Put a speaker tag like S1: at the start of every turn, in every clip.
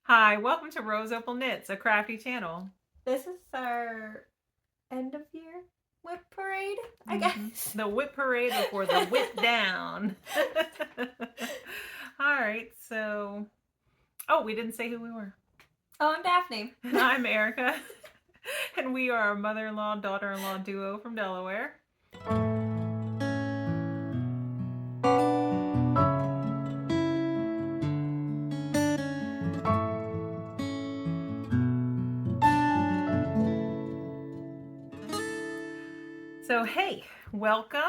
S1: Hi, welcome to Rose Opal Knits, a crafty channel.
S2: This is our end of year whip parade, I guess.
S1: The whip parade before the whip down. All right, so. Oh, we didn't say who we were.
S2: Oh, I'm Daphne.
S1: I'm Erica, and we are a mother in law, daughter in law duo from Delaware. So, hey, welcome.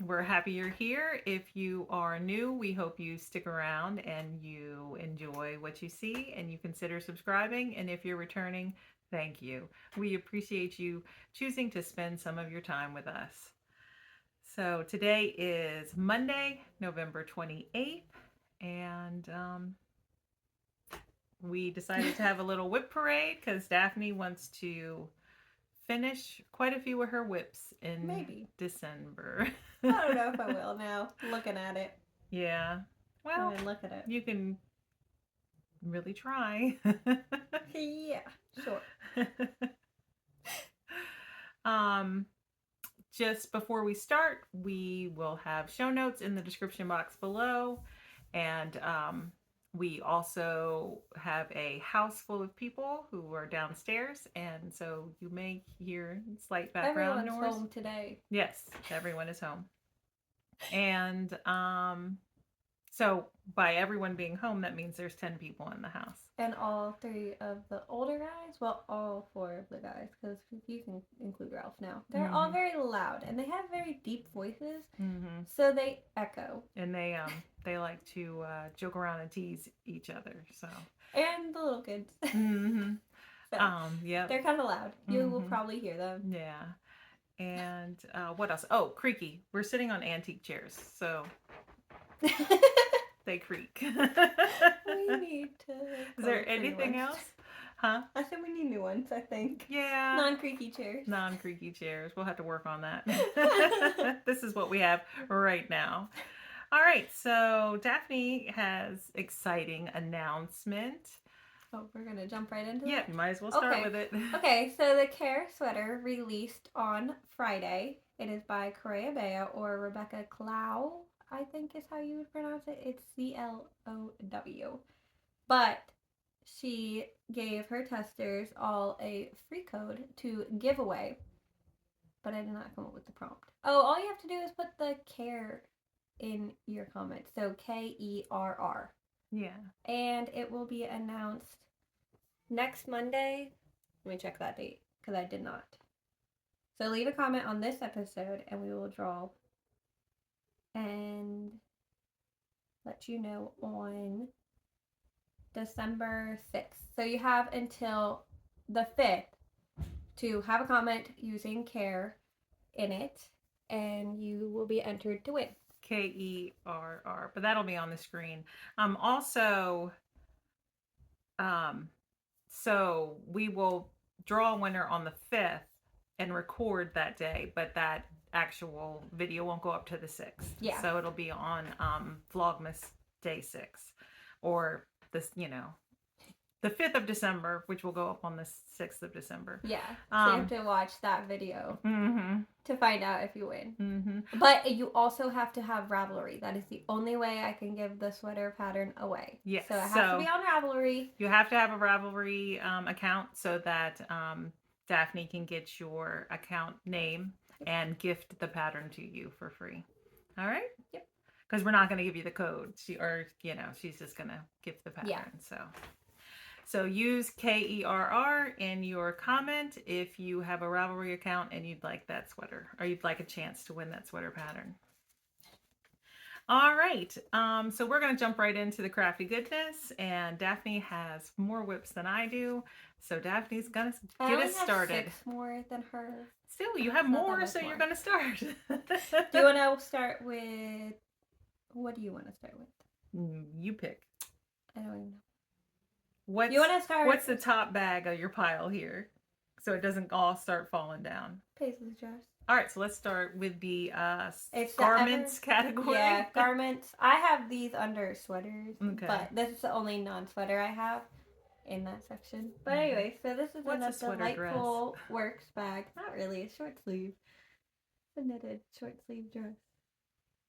S1: We're happy you're here. If you are new, we hope you stick around and you enjoy what you see and you consider subscribing. And if you're returning, thank you. We appreciate you choosing to spend some of your time with us. So, today is Monday, November 28th, and we decided to have a little whip parade because Daphne wants to finish quite a few of her whips in
S2: Maybe
S1: December.
S2: I don't know if I will now. Looking at it.
S1: Yeah. Well,
S2: look at it.
S1: You can really try.
S2: Yeah, sure.
S1: Just before we start, we will have show notes in the description box below, and we also have a house full of people who are downstairs, and so you may hear slight background noise.
S2: Everyone's home today.
S1: Yes, everyone is home. And so by everyone being home, that means there's 10 people in the house.
S2: And all three of the older guys, well, all four of the guys, because you can include Ralph now. They're all very loud, and they have very deep voices, so they echo.
S1: And they like to joke around and tease each other. So.
S2: And the little kids.
S1: So, yeah.
S2: They're kind of loud. You will probably hear them.
S1: Yeah. And what else? Oh, creaky. We're sitting on antique chairs, so they creak.
S2: We need to.
S1: Is there anything else? Huh?
S2: I said we need new ones, I think.
S1: Yeah.
S2: Non-creaky chairs.
S1: Non-creaky chairs. We'll have to work on that. This is what we have right now. All right, so Daphne has exciting announcement.
S2: Oh, we're going to jump right into it?
S1: Yeah, you might as well start with it.
S2: Okay, so the Care sweater released on Friday. It is by Correa Bea or Rebecca Clow, I think is how you would pronounce it. It's C-L-O-W. But she gave her testers all a free code to give away. But I did not come up with the prompt. Oh, all you have to do is put the Care in your comments. So Kerr.
S1: Yeah.
S2: And it will be announced next Monday. Let me check that date because I did not. So leave a comment on this episode and we will draw and let you know on December 6th. So you have until the 5th to have a comment using Care in it and you will be entered to win.
S1: Kerr, but that'll be on the screen. Also, so we will draw a winner on the 5th and record that day, but that actual video won't go up to the 6th.
S2: Yeah.
S1: So it'll be on Vlogmas Day 6, or this, the 5th of December, which will go up on the 6th of December.
S2: Yeah. So you have to watch that video to find out if you win. But you also have to have Ravelry. That is the only way I can give the sweater pattern away.
S1: Yes.
S2: So it has to be on Ravelry.
S1: You have to have a Ravelry account so that Daphne can get your account name and gift the pattern to you for free. All right?
S2: Yep.
S1: Because we're not going to give you the code. She's just going to gift the pattern. Yeah. So use Kerr in your comment if you have a Ravelry account and you'd like that sweater, or you'd like a chance to win that sweater pattern. All right, so we're going to jump right into the crafty goodness, and Daphne has more whips than I do, so Daphne's going to get us started.
S2: I have 6 more than her.
S1: Still, you have more, so you're going to start.
S2: Do you want to start with, what do you want to start with?
S1: You pick.
S2: I don't even know.
S1: What's the top bag of your pile here, so it doesn't all start falling down?
S2: Paisley dress.
S1: All right, so let's start with the garments category.
S2: Yeah, garments. I have these under sweaters, but this is the only non-sweater I have. in that section. But anyway, so this is
S1: What's
S2: a
S1: a sweater dress?
S2: delightful works bag. Not really, a short sleeve. It's a knitted short sleeve dress.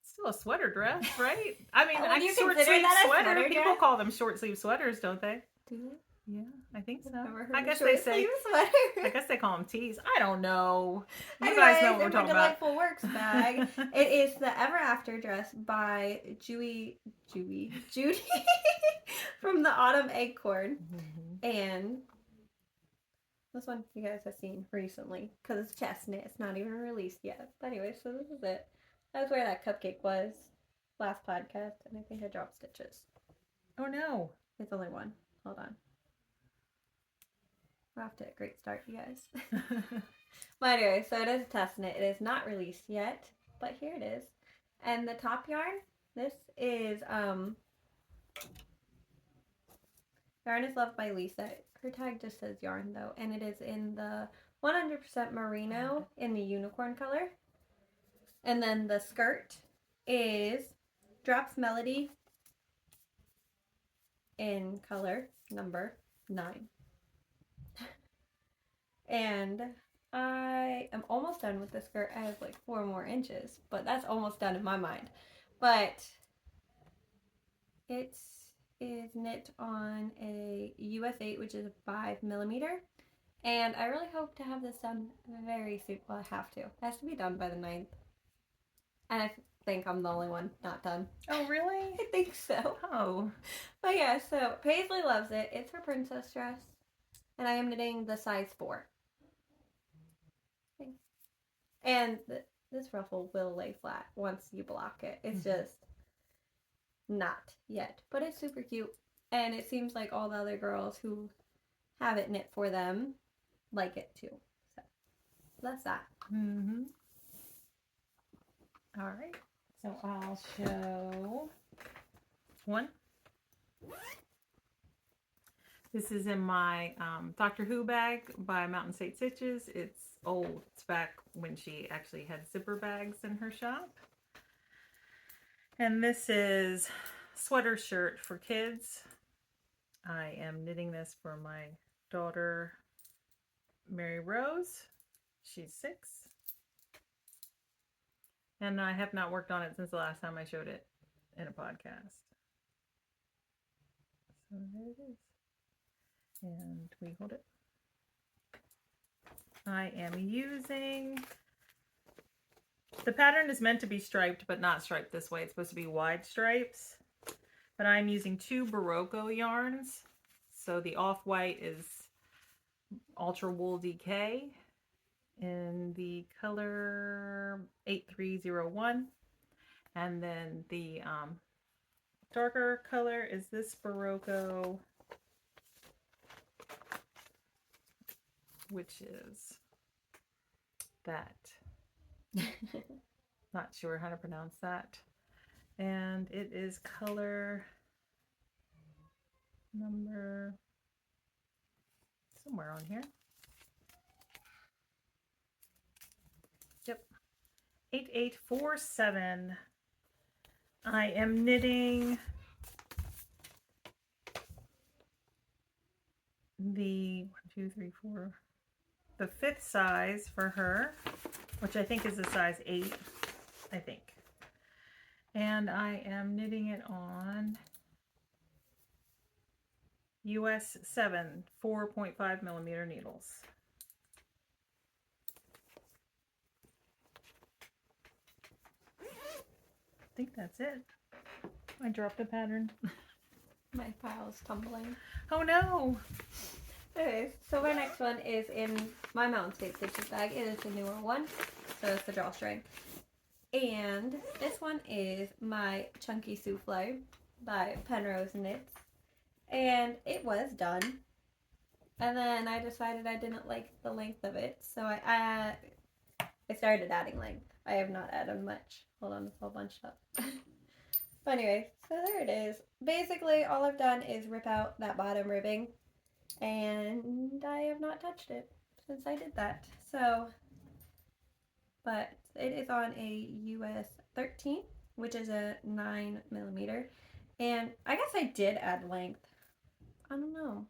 S1: Still a sweater dress, right? I mean,
S2: Would you
S1: short
S2: consider
S1: sleeve
S2: that a
S1: sweater.
S2: sweater
S1: People
S2: dress?
S1: call them short sleeve sweaters, don't they?
S2: Do they?
S1: Yeah, I think so.
S2: I've never heard
S1: I
S2: of
S1: guess
S2: short
S1: they say.
S2: sleeve sweater.
S1: I guess they call them tees. I don't know. You
S2: Anyways,
S1: guys know what we're
S2: in my
S1: talking about.
S2: delightful works bag, it is the Ever After dress by Judy from the Autumn Acorn, and this one you guys have seen recently because it's chestnut. It's not even released yet. But anyway, so this is it. That's where that cupcake was last podcast, and I think I dropped stitches.
S1: Oh no.
S2: It's only one. Hold on. We're off to a great start, you guys. But anyway, so it is a test knit. It is not released yet, but here it is. And the top yarn, this is Yarn is Loved by Lisa. Her tag just says yarn though, and it is in the 100% merino in the unicorn color. And then the skirt is Drops Melody in color number 9. And I am almost done with the skirt. I have like 4 more inches, but that's almost done in my mind. But it is knit on a US 8, which is a 5mm. And I really hope to have this done very soon. Well, I have to. It has to be done by the 9th. And I think I'm the only one not done.
S1: Oh, really?
S2: I think so.
S1: Oh.
S2: But yeah, so Paisley loves it. It's her princess dress. And I am knitting the size 4. And this ruffle will lay flat once you block it. It's just not yet. But it's super cute. And it seems like all the other girls who have it knit for them like it too. So that's that.
S1: Mm-hmm. All right. So I'll show one. This is in my Doctor Who bag by Mountain State Stitches. It's old. It's back when she actually had zipper bags in her shop. And this is sweater shirt for kids. I am knitting this for my daughter, Mary Rose. She's 6. And I have not worked on it since the last time I showed it in a podcast. So there it is. And we hold it. I am using, the pattern is meant to be striped, but not striped this way. It's supposed to be wide stripes. But I'm using 2 Barocco yarns. So the off-white is Ultra Wool DK in the color 8301. And then the darker color is this Barocco, which is that. Not sure how to pronounce that. And it is color number somewhere on here. Yep. 8847. I am knitting the 5th size for her, which I think is a size 8, I think. And I am knitting it on US 7 4.5mm needles. I think that's it. I dropped a pattern.
S2: My pile is tumbling.
S1: Oh no!
S2: Anyways, so my next one is in my Mountain State Stitches bag. It is the newer one, so it's the drawstring. And this one is my Chunky Souffle by Penrose Knits. And it was done. And then I decided I didn't like the length of it, so I started adding length. I have not added much. Hold on, it's all bunched up. But anyway, so there it is. Basically, all I've done is rip out that bottom ribbing, and I have not touched it since I did that. So, but it is on a US 13, which is a 9mm. And I guess I did add length. I don't know.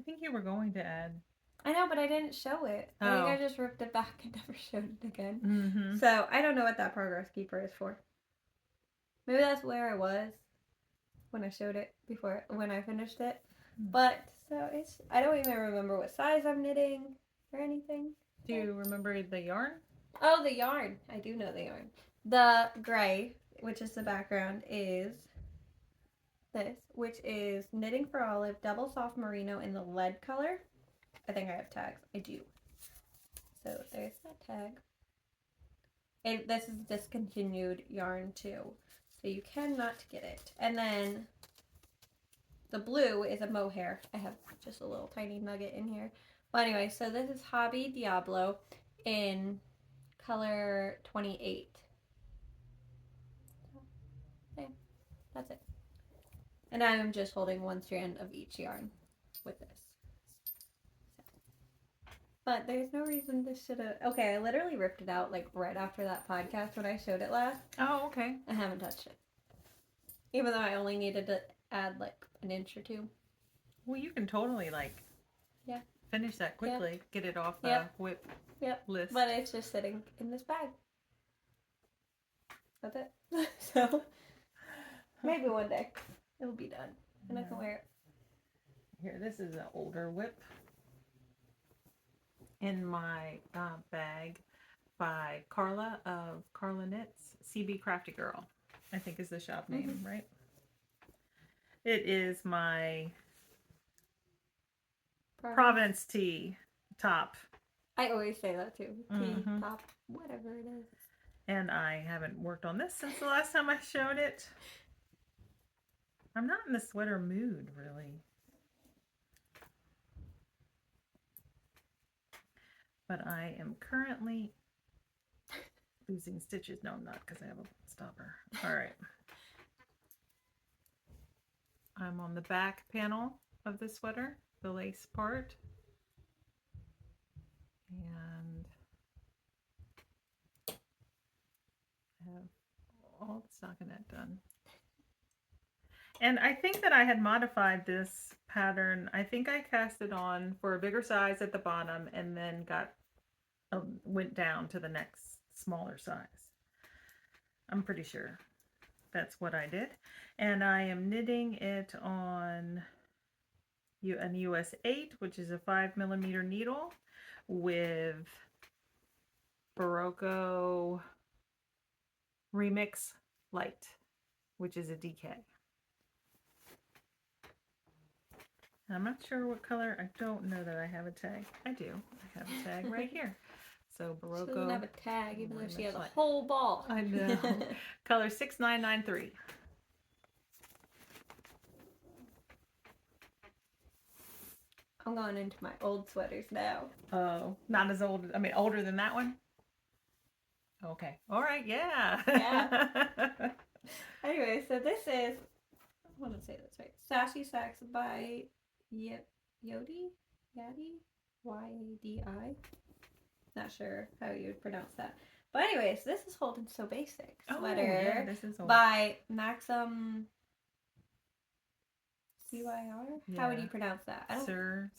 S1: think you were going to add.
S2: I know, but I didn't show it. I think I just ripped it back and never showed it again.
S1: Mm-hmm.
S2: So I don't know what that progress keeper is for. Maybe that's where I was when I showed it before, when I finished it. But, so it's, I don't even remember what size I'm knitting or anything.
S1: Do you remember the yarn?
S2: Oh, the yarn. I do know the yarn. The gray, which is the background, is this, which is Knitting for Olive Double Soft Merino in the lead color. I think I have tags. I do. So there's that tag. This is discontinued yarn too, so you cannot get it. And then the blue is a mohair. I have just a little tiny nugget in here. But anyway, so this is Hobby Diablo in color 28. So, yeah, that's it. And I'm just holding one strand of each yarn with this. But there's no reason this should have... Okay, I literally ripped it out like right after that podcast when I showed it last.
S1: Oh, okay.
S2: I haven't touched it. Even though I only needed to add like an inch or two.
S1: Well, you can totally finish that quickly. Yep. Get it off the WIP list.
S2: But it's just sitting in this bag. That's it. So maybe one day it'll be done. And I can wear it.
S1: Here, this is an older WIP. In my bag by Carla of Carla Knits. CB Crafty Girl, I think is the shop name, right? It is my Province tee top.
S2: I always say that too. Tee, top, whatever it is.
S1: And I haven't worked on this since the last time I showed it. I'm not in the sweater mood, really. But I am currently losing stitches. No, I'm not, because I have a stopper. All right. I'm on the back panel of the sweater, the lace part. And I have all the stockinette done. And I think that I had modified this pattern. I think I cast it on for a bigger size at the bottom and then went down to the next smaller size. I'm pretty sure that's what I did. And I am knitting it on an US 8, which is a 5mm needle with Barocco Remix Light, which is a DK. I'm not sure what color. I don't know that I have a tag. I do. I have a tag right here. So Barocco.
S2: She doesn't have a tag, even though she has a whole ball.
S1: I know. Color 6993.
S2: I'm going into my old sweaters now.
S1: Oh, not as old. I mean, older than that one? Okay. All right. Yeah.
S2: Yeah. Anyway, so this is, I want to say this right, Sassy Sacks by Yodi? Y-A-D-I? Not sure how you would pronounce that. But anyways, this is Holden So Basic sweater
S1: yeah, this is old.
S2: by Maxim CYR?
S1: Yeah.
S2: How would you pronounce that? I don't
S1: Sear.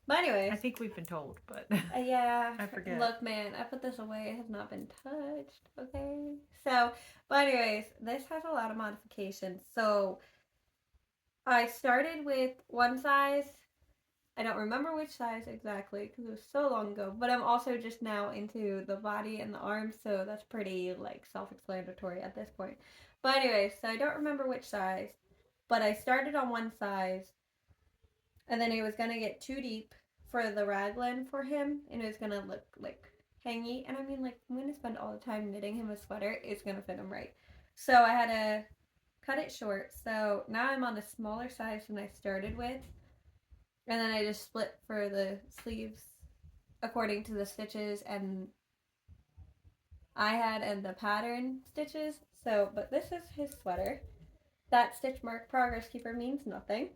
S2: But anyways.
S1: I think we've been told, but
S2: yeah.
S1: I forget.
S2: Look, man, I put this away. It has not been touched. Okay. So, but anyways, this has a lot of modifications. So, I started with one size. I don't remember which size exactly because it was so long ago. But I'm also just now into the body and the arms, so that's pretty like self-explanatory at this point. But anyways, so I don't remember which size, but I started on one size. And then it was going to get too deep for the raglan for him. And it was going to look, like, hangy. And I mean, like, I'm going to spend all the time knitting him a sweater. It's going to fit him right. So I had to cut it short. So now I'm on a smaller size than I started with. And then I just split for the sleeves according to the stitches and the pattern stitches. So, but this is his sweater. That stitch mark progress keeper means nothing.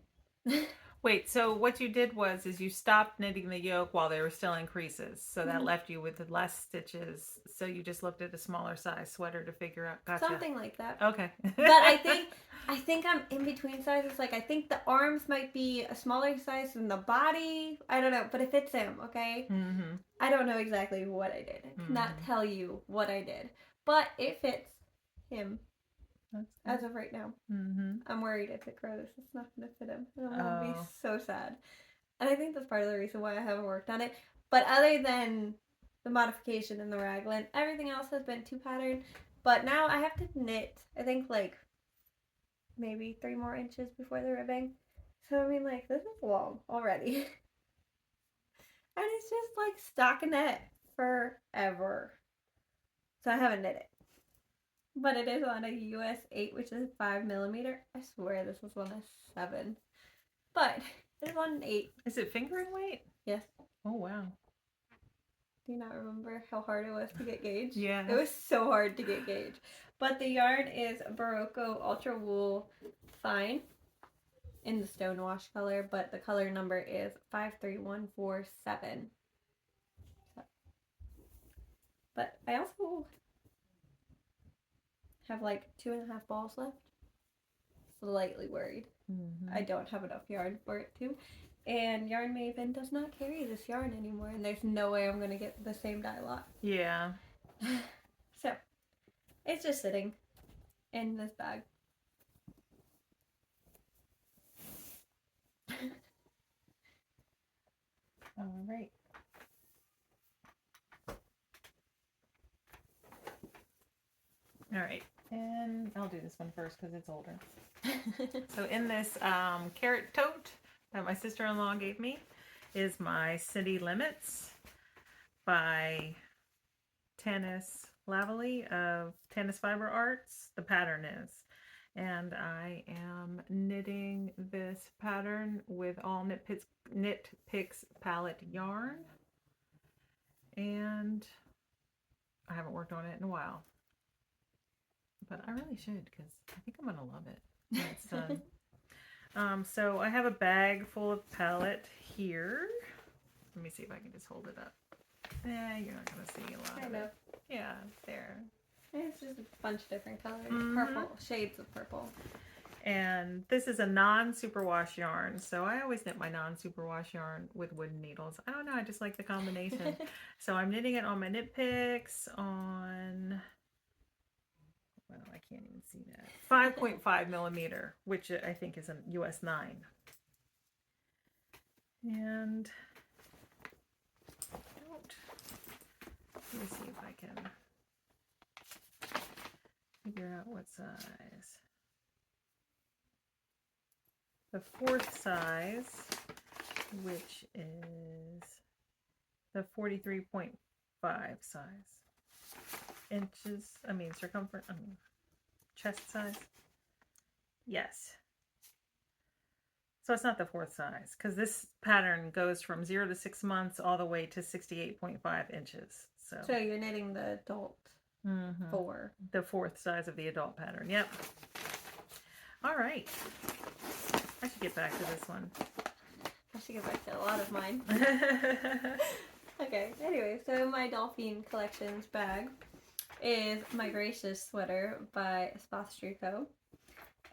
S1: Wait, so what you did is you stopped knitting the yoke while they were still in creases. So that left you with less stitches. So you just looked at a smaller size sweater to figure out. Gotcha.
S2: Something like that.
S1: Okay.
S2: But I think I'm in between sizes. Like I think the arms might be a smaller size than the body. I don't know, but it fits him, okay?
S1: Mm-hmm.
S2: I don't know exactly what I did. I cannot tell you what I did. But it fits him as of right now.
S1: Mm-hmm.
S2: I'm worried if it grows, it's not going to fit him. And I'm going to be so sad. And I think that's part of the reason why I haven't worked on it. But other than the modification and the raglan, everything else has been 2-pattern. But now I have to knit, I think, like, maybe 3 more inches before the ribbing. So, I mean, like, this is long already. And it's just, like, stockinette forever. So I haven't knit it. But it is on a US 8, which is 5mm. I swear this was on a 7. But it's on an 8.
S1: Is it fingering weight?
S2: Yes.
S1: Oh, wow.
S2: Do you not remember how hard it was to get gauge?
S1: Yeah.
S2: It was so hard to get gauge. But the yarn is Barocco Ultra Wool Fine in the Stonewash color, but the color number is 53147. But I also have like 2.5 balls left. Slightly worried.
S1: Mm-hmm.
S2: I don't have enough yarn for it too. And Yarn Maven does not carry this yarn anymore, and there's no way I'm going to get the same dye lot.
S1: Yeah.
S2: So, it's just sitting in this bag.
S1: All right. All right. And I'll do this one first because it's older. So in this carrot tote that my sister-in-law gave me is my City Limits by Tanis Lavalley of Tanis Fiber Arts. The pattern is. And I am knitting this pattern with all Knit Picks palette yarn. And I haven't worked on it in a while. But I really should because I think I'm going to love it when it's done. So I have a bag full of palette here. Let me see if I can just hold it up. You're not going to see a lot of it. Yeah, there.
S2: It's just a bunch of different colors. Purple, shades of purple.
S1: And this is a non-superwash yarn. So I always knit my non-superwash yarn with wooden needles. I don't know, I just like the combination. So I'm knitting it on my Knit Picks on... Well, I can't even see that. 5.5mm, which I think is a US 9. And let me see if I can figure out what size. The 4th size, which is the 43.5 size. Inches, circumference, chest size. Yes. So it's not the 4th size because this pattern goes from 0 to 6 months all the way to 68.5 inches. So
S2: you're knitting the adult 4.
S1: The 4th size of the adult pattern. Yep. All right. I should get back to this one.
S2: I should get back to a lot of mine. Okay, anyway, so my Dolphin Collections bag is my Gracious sweater by Spastrico.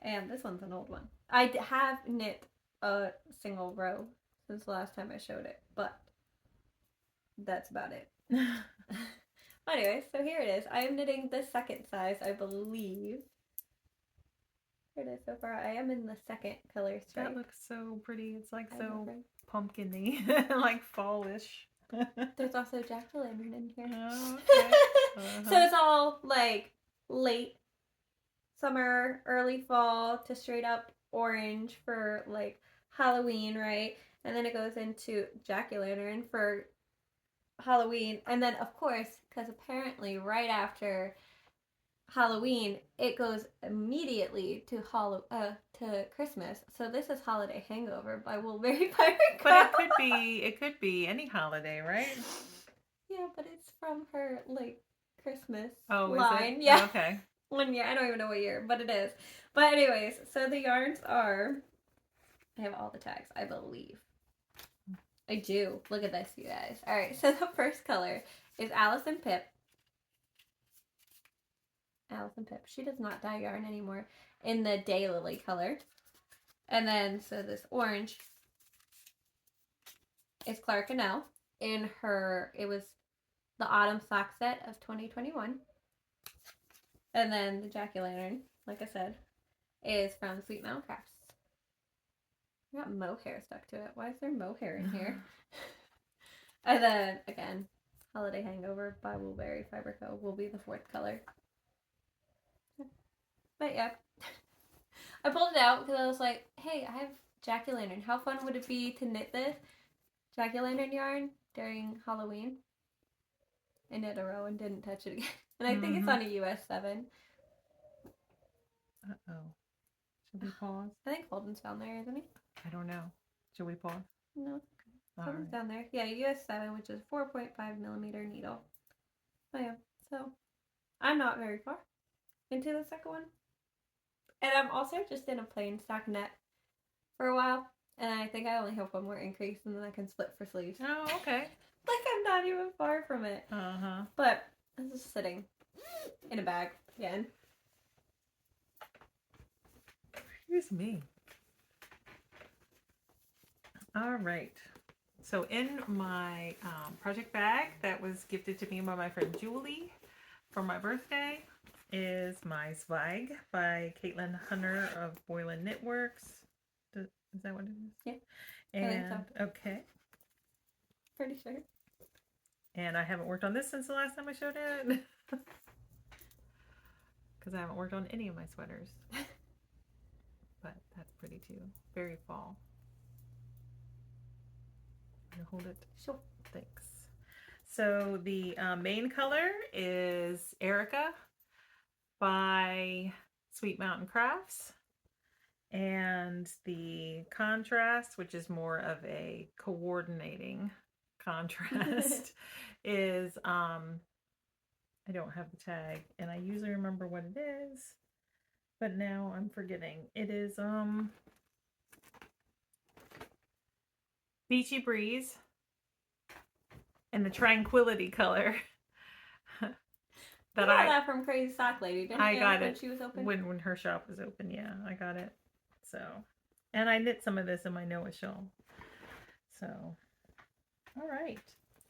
S2: And this one's an old one. I have knit a single row since the last time I showed it, but that's about it. Anyway, so here it is. I am knitting the 2nd size, I believe. Here it is so far. I am in the 2nd color stripe.
S1: That looks so pretty. It's like so pumpkin-y, like fallish.
S2: There's also jack-o'-lantern in here.
S1: Oh, okay.
S2: So it's all like late summer, early fall to straight up orange for like Halloween, right? And then it goes into jack-o'-lantern for Halloween. And then, of course, because apparently right after Halloween, it goes immediately to Christmas. So this is Holiday Hangover by Woolberry Pirate Girl.
S1: But it could be any holiday, right?
S2: Yeah, but it's from her like Christmas
S1: line.
S2: Is it? Yeah.
S1: Oh, okay.
S2: One year, I don't even know what year, but it is. But anyways, so the yarns are I have all the tags, I believe. I do. Look at this, you guys. Alright, so the first color is Alice and Pip. Alice and Pip. She does not dye yarn anymore in the Daylily color. And then, so this orange is Clark and Elle in her, it was the Autumn Sock Set of 2021. And then the Jack-o'-lantern, like I said, is from Sweet Mountain Crafts. I got mohair stuck to it. Why is there mohair in here? And then, again, Holiday Hangover by Woolberry Fiber Co. will be the fourth color. But yeah, I pulled it out because I was like, hey, I have Jack-o'-lantern. How fun would it be to knit this Jack-o'-lantern yarn during Halloween? I knit a row and didn't touch it again. And I think it's on a US 7.
S1: Uh-oh. Should we pause?
S2: I think Holden's down there, isn't he?
S1: I don't know. Should we pause?
S2: No. Holden's
S1: right.
S2: down there. Yeah, US 7, which is 4.5 millimeter needle. Oh yeah, so I'm not very far into the second one. And I'm also just in a plain stock net for a while. And I think I only have one more increase and then I can split for sleeves.
S1: Oh, okay.
S2: Like I'm not even far from it.
S1: Uh-huh.
S2: But this is sitting in a bag again.
S1: Excuse me. All right. So in my project bag that was gifted to me by my friend Julie for my birthday is my Zweig by Caitlin Hunter of Boylan Knitworks. Is that what it is?
S2: Yeah.
S1: And
S2: I think so.
S1: okay.
S2: Pretty sure.
S1: And I haven't worked on this since the last time I showed it. Because I haven't worked on any of my sweaters. But that's pretty too. Very fall. You hold it.
S2: Sure.
S1: Thanks. So the main color is Erica by Sweet Mountain Crafts. And the contrast, which is more of a coordinating contrast, is I don't have the tag and I usually remember what it is, but now I'm forgetting. It is Beachy Breeze and the Tranquility color.
S2: That I got that from Crazy Sock Lady, didn't you?
S1: I got
S2: when
S1: it
S2: she was open?
S1: when her shop was open. Yeah, I got it. So, and I knit some of this in my Noah shawl. So, all right.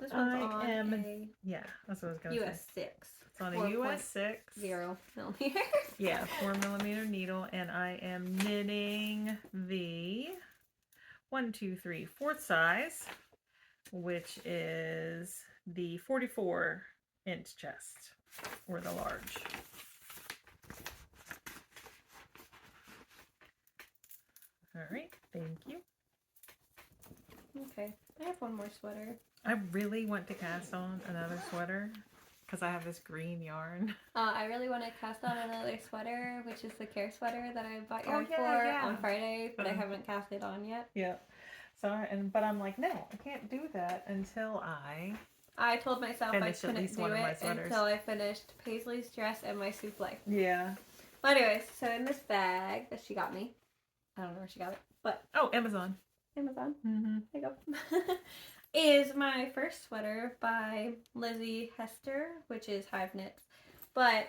S2: This one's on
S1: yeah, that's what I was going to
S2: US
S1: say.
S2: 6.
S1: It's on a US 6.
S2: 0 millimeter.
S1: Yeah, 4 millimeter needle, and I am knitting the 1, 2, 3, 4th size, which is the 44-inch chest, or the large. All right, thank you.
S2: Okay, I have one more sweater.
S1: I really want to cast on another sweater because I have this green yarn.
S2: I really want to cast on another sweater, which is the Care sweater that I bought yarn for on Friday, but I haven't cast it on yet.
S1: Yeah. So, but I'm like, no, I can't do that until
S2: I told myself I couldn't do it
S1: sweaters.
S2: until I finished Paisley's dress and my souffle.
S1: Yeah.
S2: But anyways, so in this bag that she got me, I don't know where she got it, but
S1: oh, Amazon.
S2: Amazon.
S1: Mm-hmm.
S2: There you go. Is my first sweater by Lizzie Hester, which is Hive Knits. But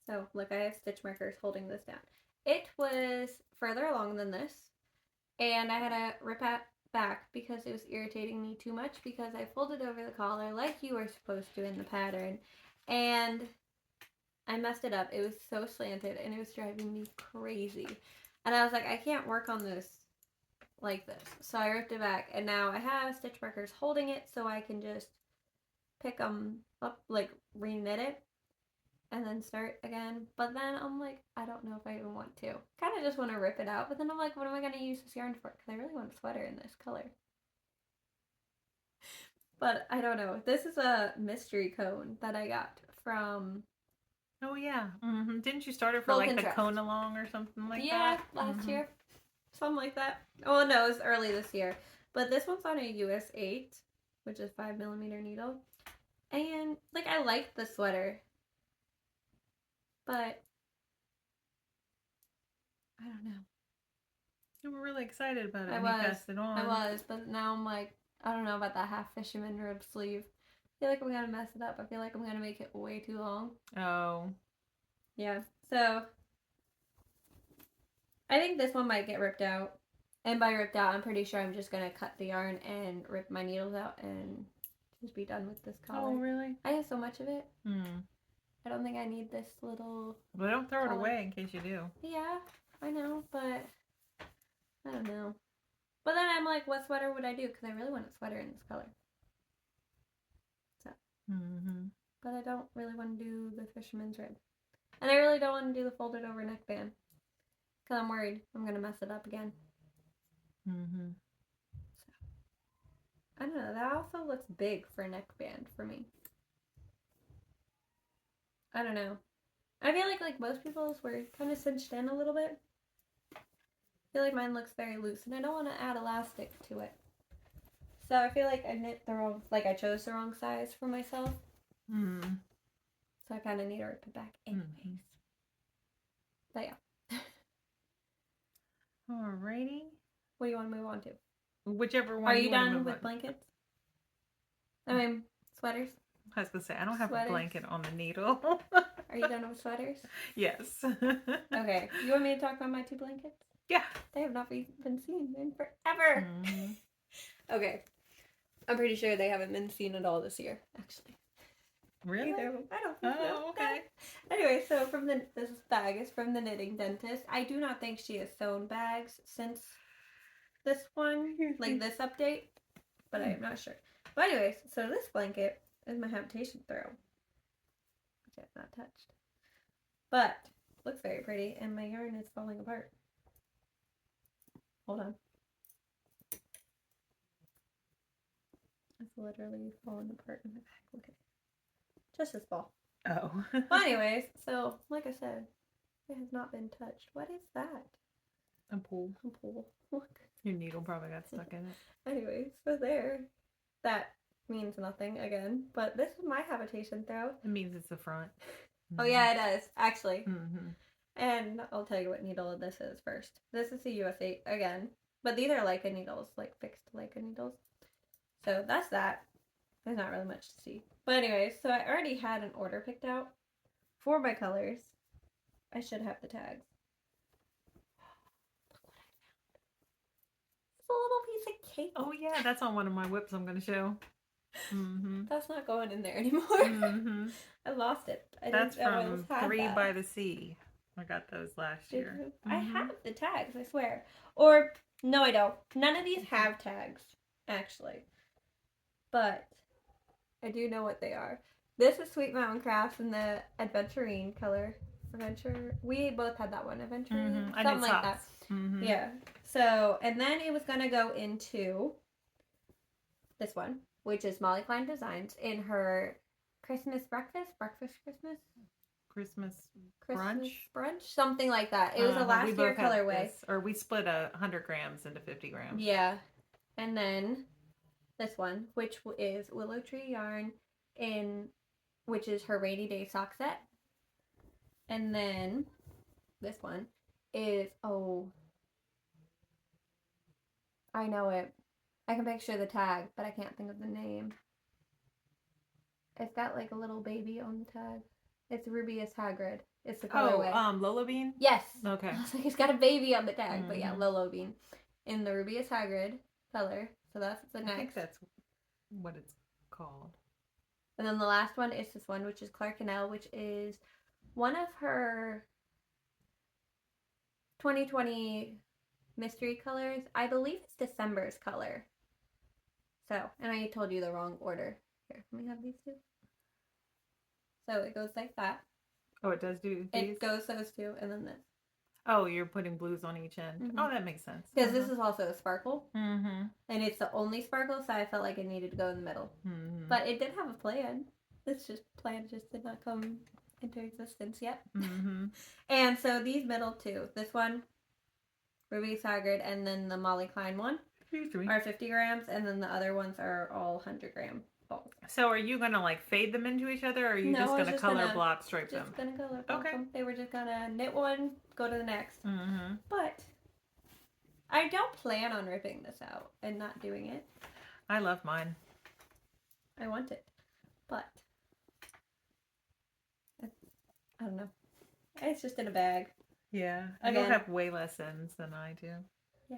S2: so look, I have stitch markers holding this down. It was further along than this, and I had to rip it back because it was irritating me too much because I folded over the collar like you were supposed to in the pattern, and I messed it up. It was so slanted and it was driving me crazy. And I was like, I can't work on this like this. So I ripped it back, and now I have stitch markers holding it so I can just pick them up, like re-knit it, and then start again. But then I'm like, I don't know if I even want to. Kind of just want to rip it out, but then I'm like, what am I going to use this yarn for? Because I really want a sweater in this color. But I don't know. This is a mystery cone that I got from...
S1: Oh, yeah. Mm-hmm. Didn't you start it for
S2: Vulcan
S1: like the
S2: Draft.
S1: cone along or something like that?
S2: Yeah, last year. Something like that. Oh, no, it was early this year. But this one's on a US 8, which is 5 millimeter needle. And, like, I like the sweater. But, I don't know.
S1: You were really excited about it
S2: I
S1: when you
S2: was.
S1: passed it on.
S2: I was, but now I'm like, I don't know about that half fisherman rib sleeve. I feel like I'm gonna mess it up. I feel like I'm gonna make it way too long.
S1: Oh.
S2: Yeah. So I think this one might get ripped out. And by ripped out, I'm pretty sure I'm just gonna cut the yarn and rip my needles out and just be done with this collar.
S1: Oh, really?
S2: I have so much of it.
S1: Hmm.
S2: I don't think I need this little.
S1: Well, don't throw it
S2: collar.
S1: away in case you do.
S2: Yeah, I know, but I don't know. But then I'm like, what sweater would I do? Because I really want a sweater in this color. So.
S1: Mm-hmm.
S2: But I don't really want to do the fisherman's rib. And I really don't want to do the folded over neckband. Because I'm worried I'm going to mess it up again.
S1: Mm-hmm.
S2: So. I don't know. That also looks big for a neckband for me. I don't know. I feel like most people's were kind of cinched in a little bit. I feel like mine looks very loose. And I don't want to add elastic to it. So I feel like I knit the wrong, like I chose the wrong size for myself.
S1: Mm.
S2: So I kind of need to rip it back anyways.
S1: Mm-hmm.
S2: But yeah.
S1: Alrighty.
S2: What do you want to move on to?
S1: Whichever one.
S2: Are you
S1: want to
S2: done
S1: move
S2: with
S1: on.
S2: blankets? I mean, sweaters?
S1: I was going to say, I don't have
S2: Sweaters.
S1: a blanket on the needle.
S2: Are you done with sweaters?
S1: Yes.
S2: Okay. You want me to talk about my 2 blankets?
S1: Yeah.
S2: They have not been seen in forever.
S1: Mm-hmm.
S2: Okay. I'm pretty sure they haven't been seen at all this year, actually.
S1: Really?
S2: Either of them. I don't think so.
S1: Oh, okay.
S2: Anyway, so this bag is from the knitting dentist. I do not think she has sewn bags since this one, like this update, but I am not sure. But anyways, so this blanket is my habitation throw, which I have not touched. But looks very pretty, and my yarn is falling apart. Hold on. It's literally falling apart in my bag. Look at it. Just this ball.
S1: Oh.
S2: Well, anyways, so like I said, it has not been touched. What is that?
S1: A pool.
S2: A pool. Look.
S1: Your needle probably got stuck in it.
S2: Anyways, so there. That means nothing again. But this is my habitation throw.
S1: It means it's the front. Mm-hmm.
S2: Oh yeah, it does, actually.
S1: Mm-hmm.
S2: And I'll tell you what needle this is first. This is the US 8 again. But these are Leica needles, like fixed Leica needles. So that's that. There's not really much to see. But anyways, so I already had an order picked out for my colors. I should have the tags. Look what I found. It's a little piece of cake.
S1: Oh yeah, that's on one of my WIPs I'm going to show. Mm-hmm.
S2: That's not going in there anymore.
S1: Mm-hmm.
S2: I lost it.
S1: That's from 3 by the Sea. I got those last year.
S2: I have the tags, I swear. Or, no I don't. None of these have tags, actually. But I do know what they are. This is Sweet Mountain Crafts in the Adventurine color. We both had that one, Adventurine.
S1: Mm-hmm.
S2: Something like that.
S1: Mm-hmm.
S2: Yeah. So, and then it was going to go into this one, which is Molly Klein Designs in her Christmas
S1: Christmas brunch?
S2: Something like that. It was a last year colorway.
S1: Or we split 100 grams into 50 grams.
S2: Yeah. And then this one, which is Willow Tree Yarn which is her Rainy Day sock set. And then this one is, I know it. I can picture the tag, but I can't think of the name. It's got like a little baby on the tag. It's Rubius Hagrid. It's the colorway.
S1: Lolo Bean?
S2: Yes.
S1: Okay.
S2: I was like, it's got a baby on the tag, but yeah, Lolo Bean in the Rubius Hagrid color. So that's the next.
S1: I think that's what it's called.
S2: And then the last one is this one, which is Clarkinelle, which is one of her 2020 mystery colors. I believe it's December's color. So, and I told you the wrong order. Here, let me have these 2. So it goes like that.
S1: Oh, it does do these?
S2: It goes those 2, and then this.
S1: Oh, you're putting blues on each end.
S2: Mm-hmm.
S1: Oh, that makes sense.
S2: Because this is also a sparkle.
S1: Mm-hmm.
S2: And it's the only sparkle, so I felt like it needed to go in the middle.
S1: Mm-hmm.
S2: But it did have a plan. This plan just did not come into existence yet.
S1: Mm-hmm.
S2: And so these middle 2, this one, Ruby Hagrid, and then the Molly Klein one are 50 grams, and then the other ones are all 100 gram balls.
S1: So are you going to like fade them into each other, or are you just going to color block stripe them?
S2: Just going to color block them. They were just going to knit one, go to the next.
S1: Mm-hmm.
S2: But I don't plan on ripping this out and not doing it.
S1: I love mine.
S2: I want it, but I don't know. It's just in a bag.
S1: Yeah.
S2: Again.
S1: You'll have way less ends than I do.
S2: Yeah.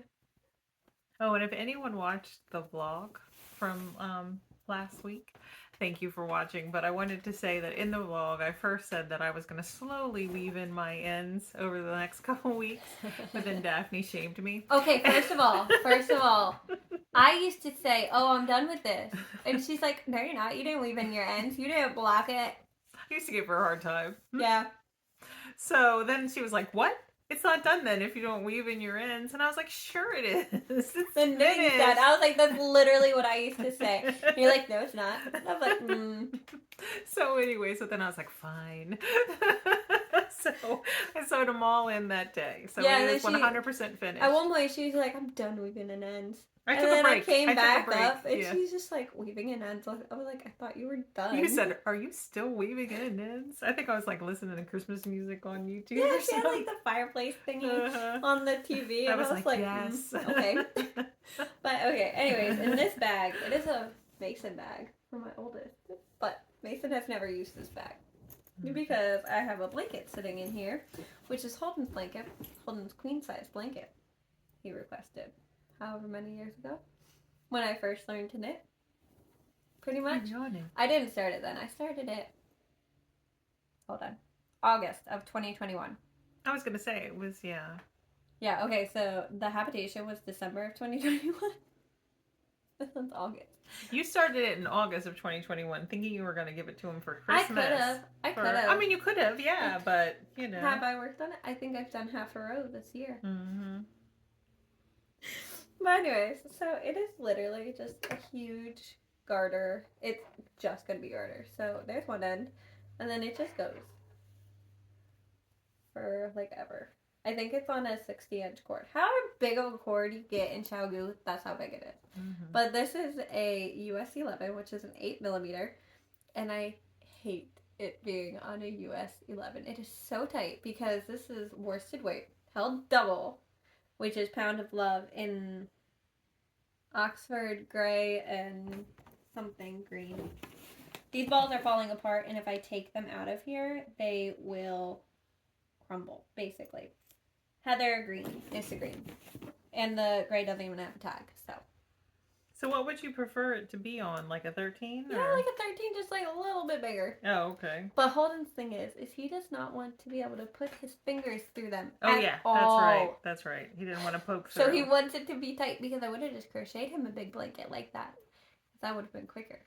S1: Oh, and if anyone watched the vlog from last week, thank you for watching. But I wanted to say that in the vlog, I first said that I was going to slowly weave in my ends over the next couple weeks, but then Daphne shamed me.
S2: Okay, first of all, I used to say, "Oh, I'm done with this," and she's like, "No, you're not. You didn't weave in your ends. You didn't block it."
S1: I used to give her a hard time.
S2: Yeah.
S1: So then she was like, "What? It's not done then if you don't weave in your ends." And I was like, "Sure it is. It's
S2: The knitting set. I was like, "That's literally what I used to say." And you're like, "No, it's not." I was like,
S1: So anyway, so then I was like, "Fine." So I sewed them all in that day. So
S2: yeah,
S1: it is 100% finished.
S2: At one point, she was like, "I'm done weaving in ends."
S1: I
S2: and
S1: took
S2: then
S1: a break.
S2: I came back
S1: break.
S2: up, and she's just like weaving in ends. I was like, "I thought you were done."
S1: You said, "Are you still weaving in ends?" I think I was like listening to Christmas music on YouTube.
S2: Yeah, she had like the fireplace thingy on the TV, and I was like,
S1: yes.
S2: Okay. But okay, anyways, in this bag, it is a Mason bag for my oldest, but Mason has never used this bag because I have a blanket sitting in here, which is Holden's blanket, Holden's queen size blanket. He requested however many years ago when I first learned to knit. Pretty much. I didn't start it then. I started it. Hold on. August of 2021.
S1: I was gonna say it was
S2: Yeah. Okay. So the habitation was December of 2021. This one's August.
S1: You started it in August of 2021, thinking you were gonna give it to him for Christmas.
S2: I could have.
S1: I mean, you could have, yeah, but you know.
S2: Have I worked on it? I think I've done half a row this year.
S1: Mm-hmm.
S2: But anyways, so it is literally just a huge garter. It's just gonna be garter. So there's one end, and then it just goes for like ever. I think it's on a 60-inch cord. However big of a cord you get in Xiaogu, that's how big it is.
S1: Mm-hmm.
S2: But this is a US 11, which is an 8mm, and I hate it being on a US 11. It is so tight because this is worsted weight, held double, which is Pound of Love in Oxford gray and something green. These balls are falling apart, and if I take them out of here, they will crumble, basically. Heather green is the green. And the gray doesn't even have a tag, so.
S1: So what would you prefer it to be on? Like a 13?
S2: Yeah, like a 13, just like a little bit bigger.
S1: Oh, okay.
S2: But Holden's thing is he does not want to be able to put his fingers through them.
S1: Oh, yeah,
S2: all.
S1: That's right. He didn't want to poke through.
S2: So he wants it to be tight because I would have just crocheted him a big blanket like that. That would have been quicker.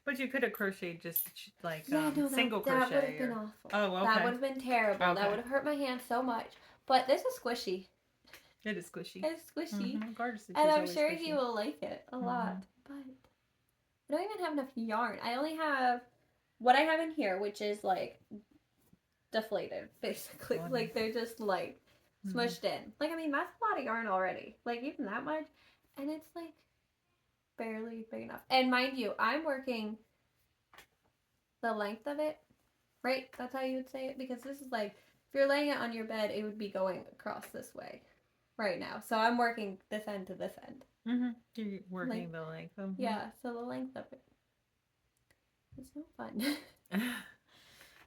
S1: But you could have crocheted just like
S2: that
S1: single crochet.
S2: That would have been awful.
S1: Oh, okay.
S2: That would have been terrible. Okay. That would have hurt my hand so much. But this is squishy.
S1: It is squishy.
S2: It's squishy.
S1: Mm-hmm.
S2: And I'm sure he will like it a lot. But I don't even have enough yarn. I only have what I have in here, which is like deflated, basically.
S1: Funny.
S2: Like they're just like smushed in. Like, I mean, that's a lot of yarn already. Like, even that much. And it's like barely big enough. And mind you, I'm working the length of it, right? That's how you would say it, because this is like, if you're laying it on your bed, it would be going across this way right now. So I'm working this end to this end.
S1: Mm-hmm. You're working the length. Mm-hmm.
S2: Yeah, so the length of it. It's no fun.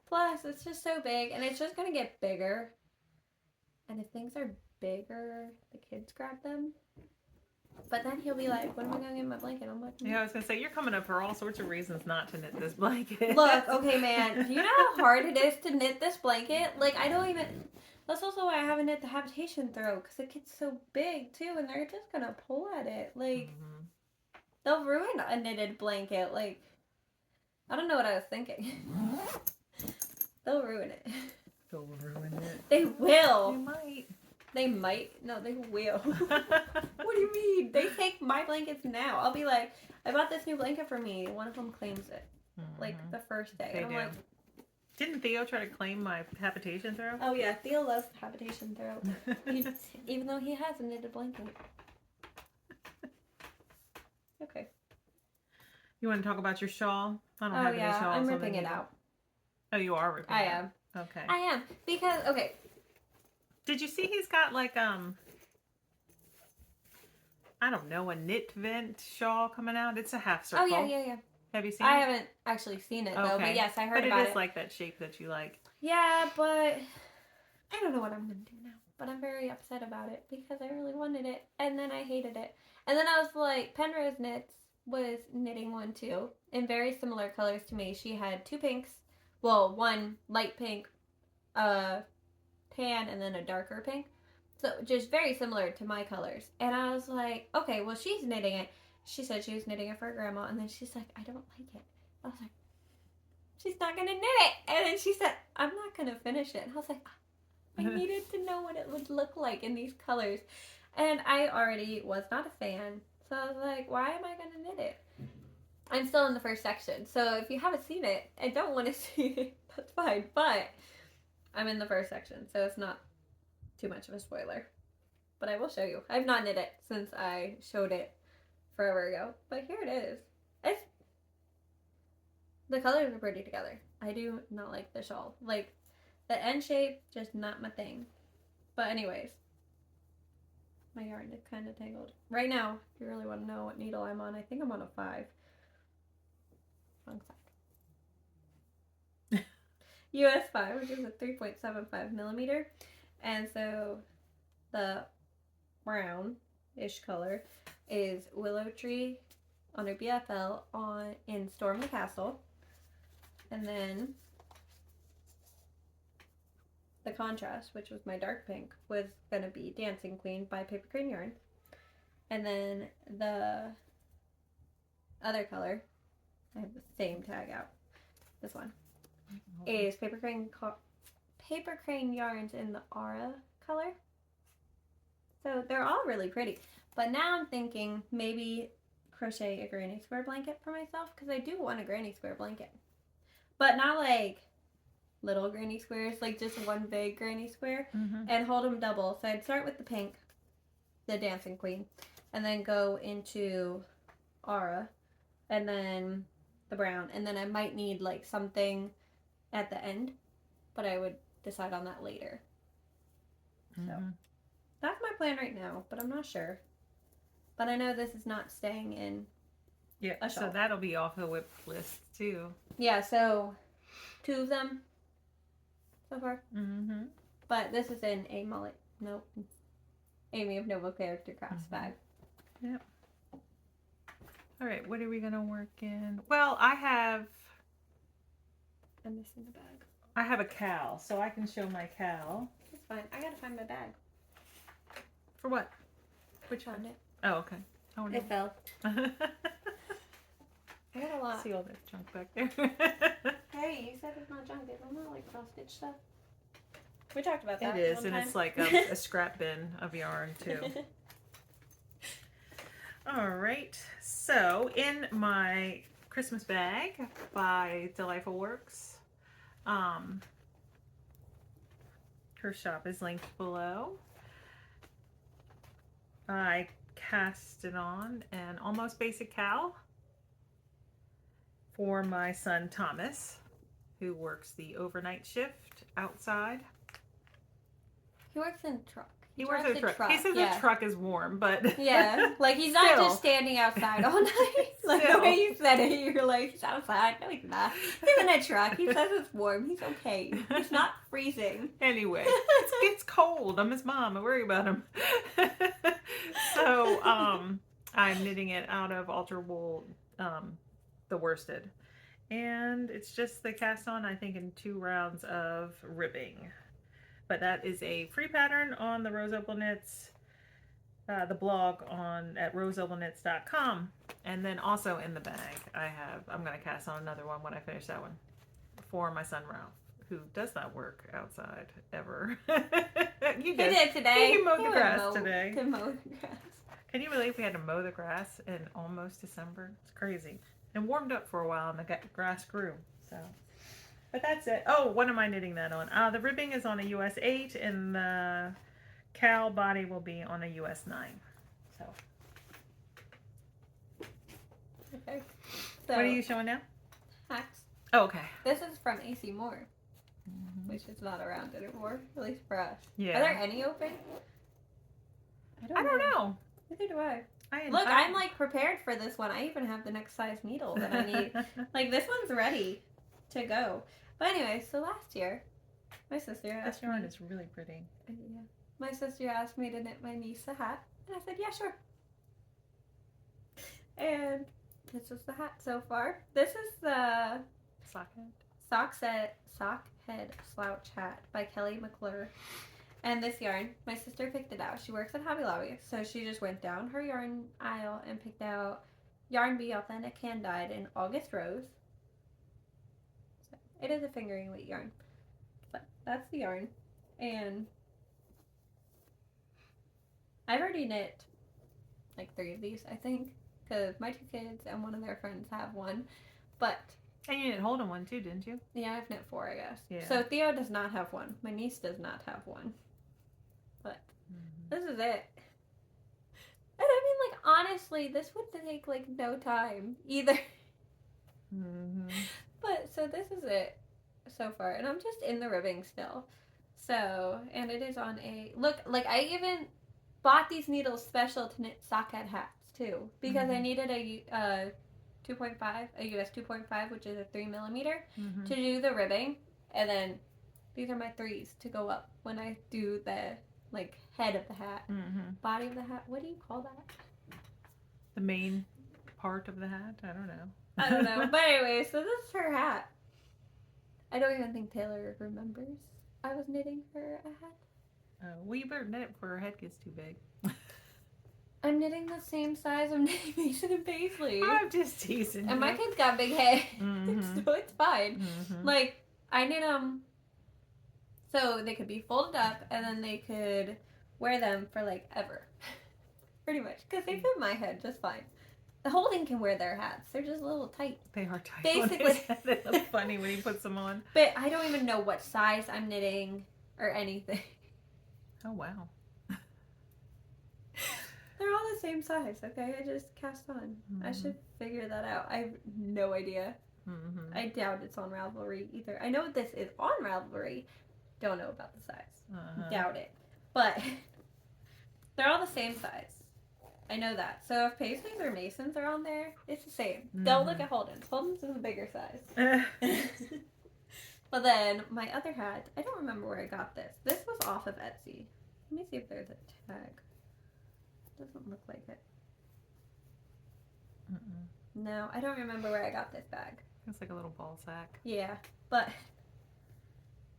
S2: Plus, it's just so big, and it's just going to get bigger. And if things are bigger, the kids grab them. But then he'll be like, when am I going to get my blanket? I'm like,
S1: yeah, I was going to say, you're coming up for all sorts of reasons not to knit this blanket.
S2: Look, okay, man. Do you know how hard it is to knit this blanket? Like, I don't even... That's also why I haven't knit the habitation throw, because it gets so big, too, and they're just going to pull at it. Like, they'll ruin a knitted blanket. Like, I don't know what I was thinking. They'll ruin it.
S1: They'll ruin it.
S2: They will.
S1: They might.
S2: They might. No, they will. What do you mean? They take my blankets now. I'll be like, I bought this new blanket for me. One of them claims it. Like, the first day.
S1: They
S2: I'm
S1: do.
S2: like...
S1: Didn't Theo try to claim my habitation throw?
S2: Oh, yeah. Theo loves the habitation throw. Even though he has a knitted blanket. Okay.
S1: You want to talk about your shawl? I don't have any shawls.
S2: I'm ripping it out.
S1: Oh, you are ripping it out?
S2: I am.
S1: Okay.
S2: I am. Because, okay.
S1: Did you see he's got like, I don't know, a knit vent shawl coming out. It's a half
S2: Oh,
S1: circle.
S2: yeah.
S1: Have you seen it?
S2: I haven't actually seen it, though, but yes, I heard about it.
S1: But it is like that shape that you like.
S2: Yeah, but I don't know what I'm going to do now. But I'm very upset about it because I really wanted it, and then I hated it. And then I was like, Penrose Knits was knitting one, too, in very similar colors to me. She had 2 pinks. Well, one light pink, tan, and then a darker pink. So just very similar to my colors. And I was like, okay, well, she's knitting it. She said she was knitting it for her grandma. And then she's like, I don't like it. I was like, she's not going to knit it. And then she said, I'm not going to finish it. And I was like, I needed to know what it would look like in these colors. And I already was not a fan. So I was like, why am I going to knit it? I'm still in the first section. So if you haven't seen it and don't want to see it, that's fine. But I'm in the first section. So it's not too much of a spoiler. But I will show you. I've not knit it since I showed it forever ago. But here it is. The colors are pretty together. I do not like the shawl. Like, the end shape, just not my thing. But anyways, my yarn is kind of tangled. Right now, if you really want to know what needle I'm on, I think I'm on a 5. Wrong side. US 5, which is a 3.75 millimeter. And so the brown-ish color is Willow Tree on a BFL in Storm the Castle. And then the contrast, which was my dark pink, was going to be Dancing Queen by Paper Crane Yarn. And then the other color, I have the same tag out, this one, is Paper Crane Yarns in the Aura color. So they're all really pretty. But now I'm thinking maybe crochet a granny square blanket for myself, because I do want a granny square blanket. But not like little granny squares, like just one big granny square, and hold them double. So I'd start with the pink, the Dancing Queen, and then go into Aura, and then the brown, and then I might need like something at the end, but I would decide on that later. So that's my plan right now, but I'm not sure. But I know this is not staying in a shawl.
S1: So that'll be off the WIP list too.
S2: Yeah, so 2 of them so far. But this is in a Amy of Noble Character Crafts bag.
S1: Yep. All right, what are we gonna work in? Well, I'm
S2: missing the bag.
S1: I have a cowl, so I can show my cowl.
S2: It's fine. I gotta find my bag.
S1: For what? Which
S2: one?
S1: It. Oh, okay. Oh, no.
S2: It fell. I got a lot.
S1: See all that junk back there.
S2: Hey, you said it's not junk. It's not like cross stitch stuff. We talked about that.
S1: It is, and it's like a scrap bin of yarn too. All right. So in my Christmas bag by Delightful Works, her shop is linked below. I casted on an almost basic cowl for my son Thomas, who works the overnight shift outside.
S2: He works in a truck.
S1: He works in a truck. He says the truck is warm, but
S2: yeah, like he's not just standing outside all night. Like the way you said it, you're like, he's outside. No, he's not. He's in a truck. He says it's warm. He's okay. He's not freezing.
S1: Anyway, it's cold. I'm his mom. I worry about him. So I'm knitting it out of Ultra Wool, the worsted, and it's just the cast on, I think, in 2 rounds of ribbing. But that is a free pattern on the Rose Opal Knits, the blog at roseopalknits.com. And then also in the bag, I'm going to cast on another one when I finish that one for my son Ralph, who does not work outside ever. He
S2: did today.
S1: He mowed the grass today.
S2: To mow the grass.
S1: Can you believe we had to mow the grass in almost December? It's crazy. And warmed up for a while, and the grass grew. So. But that's it. Oh, what am I knitting that on? The ribbing is on a US 8, and the cowl body will be on a US 9. So.
S2: Okay. So,
S1: what are you showing now?
S2: Hacks.
S1: Oh, okay.
S2: This is from AC Moore, which is not around anymore, at least for us.
S1: Yeah.
S2: Are there any open?
S1: I don't know.
S2: Neither do I. Look, I'm like prepared for this one. I even have the next size needle that I need. Like this one's ready to go. But anyway, so last year, my sister asked me.
S1: This yarn is really pretty.
S2: Yeah. My sister asked me to knit my niece a hat, and I said, yeah, sure. And this is the hat so far. This is the sock head slouch hat by Kelly McClure. And this yarn, my sister picked it out. She works at Hobby Lobby, so she just went down her yarn aisle and picked out Yarn Bee Authentic Hand Dyed in August Rose. So it is a fingering weight yarn, but that's the yarn. And I've already knit like 3 of these, I think, because my 2 kids and one of their friends have one. But
S1: and you knit Holden one too, didn't you?
S2: Yeah, I've knit 4, I guess.
S1: Yeah.
S2: So Theo does not have one. My niece does not have one. But this is it. And I mean, like, honestly, this would take like no time either. But so this is it so far, and I'm just in the ribbing still. So, and it is on a look. Like I even bought these needles special to knit socket hats too, because I needed a 2.5, a US 2.5, which is a 3mm, to do the ribbing, and then these are my 3s to go up when I do the like head of the hat, body of the hat. What do you call that?
S1: The main part of the hat? I don't know.
S2: I don't know. But anyway, so this is her hat. I don't even think Taylor remembers I was knitting her a hat.
S1: Well, you better knit it before her head gets too big.
S2: I'm knitting the same size I'm knitting Mason and Paisley.
S1: I'm just teasing.
S2: And my kids got big head, so it's fine. Like, I knit them so they could be folded up, and then they could wear them for like ever. Pretty much, because they fit my head just fine. The Holden can wear their hats. They're just a little tight.
S1: They are tight.
S2: Basically.
S1: They look funny when he puts them on.
S2: But I don't even know what size I'm knitting or anything.
S1: Oh, wow.
S2: They're all the same size, okay? I just cast on. I should figure that out. I have no idea. I doubt it's on Ravelry either. I know this is on Ravelry. Don't know about the size. Doubt it. But they're all the same size. I know that. So if Paisley's or Mason's are on there, it's the same. Don't look at Holden's. Holden's is a bigger size. But then my other hat, I don't remember where I got this. This was off of Etsy. Let me see if there's a tag. Doesn't look like it. No, I don't remember where I got this bag.
S1: It's like a little ball sack.
S2: Yeah, but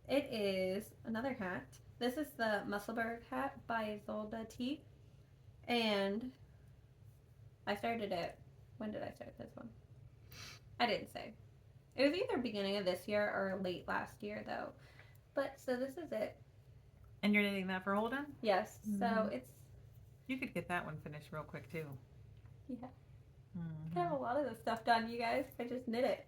S2: it is another hat. This is the Musselberg hat by Zolda T. And I started it. When did I start this one? I didn't say. It was either beginning of this year or late last year, though. But so this is it.
S1: And you're knitting that for Holden?
S2: Yes. So it's.
S1: You could get that one finished real quick too.
S2: Yeah. I have a lot of this stuff done, you guys. I just knit it.